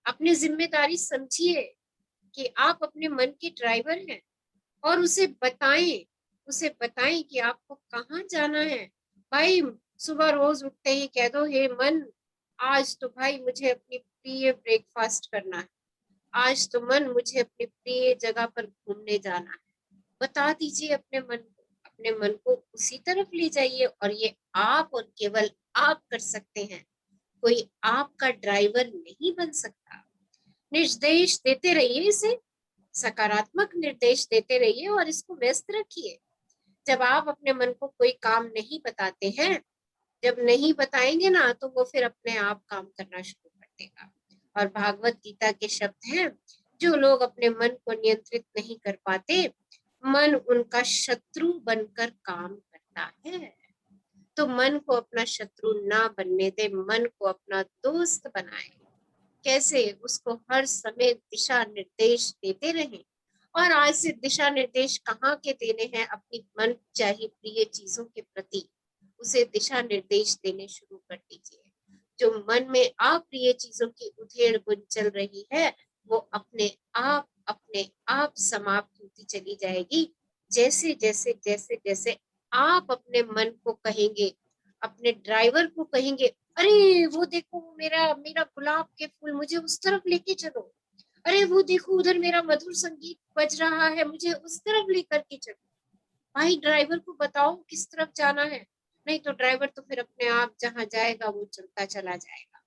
अपनी जिम्मेदारी समझिए कि आप अपने मन के ड्राइवर हैं और उसे बताएं कि आपको कहाँ जाना है। भाई सुबह रोज उठते ही कह दो, हे मन आज तो भाई मुझे अपनी प्रिय ब्रेकफास्ट करना है, आज तो मन मुझे अपनी प्रिय जगह पर घूमने जाना है। बता दीजिए अपने मन को उसी तरफ ले जाइए और ये आप और केवल आप कर सकते हैं। कोई आपका ड्राइवर नहीं बन सकता। निर्देश देते रहिए, इसे सकारात्मक निर्देश देते रहिए और इसको व्यस्त रखिए। जब आप अपने मन को कोई काम नहीं बताते हैं, जब नहीं बताएंगे ना तो वो फिर अपने आप काम करना शुरू कर देगा। और भागवत गीता के शब्द हैं, जो लोग अपने मन को नियंत्रित नहीं कर पाते, मन उनका शत्रु बनकर काम करता है। तो मन को अपना शत्रु ना बनने दे, मन को अपना दोस्त बनाए। कैसे? उसको हर समय दिशा निर्देश देते रहें। और आज से दिशा निर्देश कहाँ के देने हैं? अपनी मन चाही प्रिय चीजों के प्रति उसे दिशा निर्देश देने शुरू कर दीजिए। जो मन में अप्रिय चीजों की उधेड़ बुन चल रही है वो अपने आप समाप्त होती चली जाएगी। जैसे जैसे जैसे जैसे आप अपने मन को कहेंगे, अपने ड्राइवर को कहेंगे, अरे वो देखो मेरा मेरा गुलाब के फूल, मुझे उस तरफ लेके चलो, अरे वो देखो उधर मेरा मधुर संगीत बज रहा है, मुझे उस तरफ लेकर के चलो। भाई ड्राइवर को बताओ किस तरफ जाना है, नहीं तो ड्राइवर तो फिर अपने आप जहां जाएगा वो चलता चला जाएगा,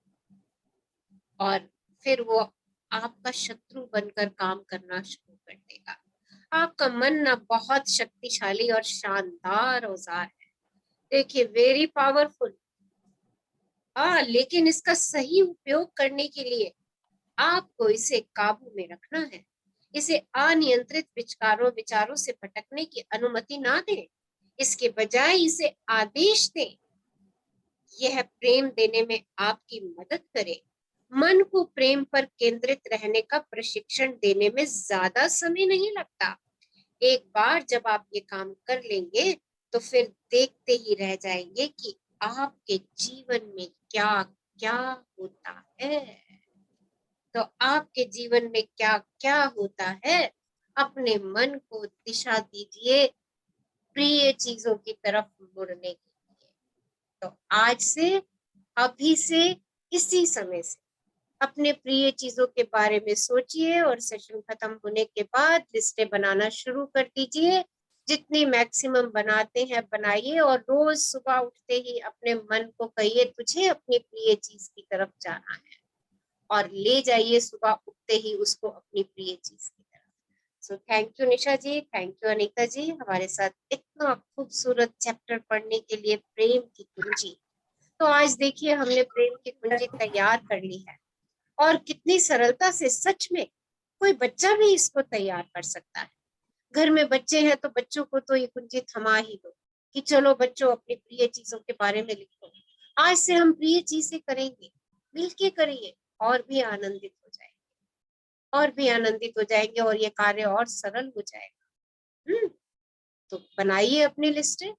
और फिर वो आपका शत्रु बनकर काम करना शुरू कर देगा। आपका मन ना बहुत शक्तिशाली और शानदार औजार है, देखिए वेरी पावरफुल। हाँ, लेकिन इसका सही उपयोग करने के लिए आपको इसे काबू में रखना है। इसे अनियंत्रित विचारों से भटकने की अनुमति ना दें, इसके बजाय इसे आदेश दें। यह प्रेम देने में आपकी मदद करे। मन को प्रेम पर केंद्रित रहने का प्रशिक्षण देने में ज्यादा समय नहीं लगता। एक बार जब आप ये काम कर लेंगे तो फिर देखते ही रह जाएंगे कि आपके जीवन में क्या क्या होता है। तो आपके जीवन में क्या क्या होता है, अपने मन को दिशा दीजिए प्रिय चीजों की तरफ मुड़ने के लिए। तो आज से, अभी से, इसी समय से अपने प्रिय चीजों के बारे में सोचिए और सेशन खत्म होने के बाद लिस्टें बनाना शुरू कर दीजिए। जितनी मैक्सिमम बनाते हैं बनाइए, और रोज सुबह उठते ही अपने मन को कहिए तुझे अपनी प्रिय चीज की तरफ जाना है, और ले जाइए सुबह उठते ही उसको अपनी प्रिय चीज की तरफ। So thank you Nisha ji, thank you Anita ji, हमारे साथ इतना खूबसूरत चैप्टर पढ़ने के लिए, प्रेम की कुंजी। तो आज देखिए हमने प्रेम की कुंजी तैयार कर ली है, और कितनी सरलता से, सच में कोई बच्चा भी इसको तैयार कर सकता है। घर में बच्चे हैं तो बच्चों को तो ये कुंजी थमा ही दो कि चलो बच्चों अपनी प्रिय चीजों के बारे में लिखो। आज से हम प्रिय चीजें करेंगे, मिलके करिए, और भी आनंदित हो जाएंगे, और भी आनंदित हो जाएंगे, और ये कार्य और सरल हो जाएगा। तो बनाइए अपनी लिस्टें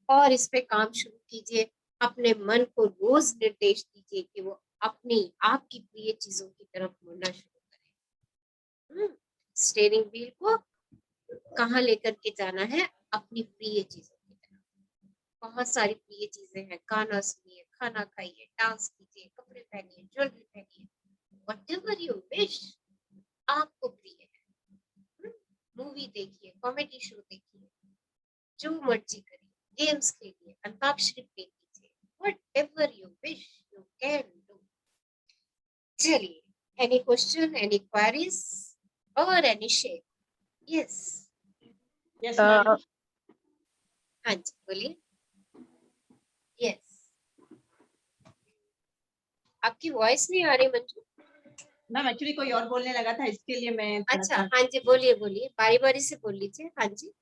और इस पे काम शुरू कीजिए। अपने मन को रोज निर्देश दीजिए कि वो अपनी आपकी प्रिय चीजों की तरफ मुड़ना शुरू करें। स्टीयरिंग व्हील को कहाँ लेकर के जाना है, अपनी प्रिय चीजों की तरफ। बहुत सारी प्रिय चीजें हैं, गाना सुनिए, खाना खाइए, डांस कीजिए, कपड़े पहनिए, ज्वेलरी पहनिए, व्हाटएवर यू विश आपको प्रिय है। मूवी देखिए, कॉमेडी शो देखिए, जो मर्जी करिए, गेम्स खेलिए, अंताक्षरी प्ले कीजिए, whatever you wish you can do. चलिए, एनी क्वेश्चन, एनी क्वेरीज और any share? Yes yes ma'am. हाँ जी बोलिए। यस, आपकी वॉइस नहीं आ रही मंजू। मैम एक्चुअली कोई और बोलने लगा था, इसके लिए मैं अच्छा, हाँ जी बोलिए बोलिए, बारी बारी से बोल लीजिए। हाँ जी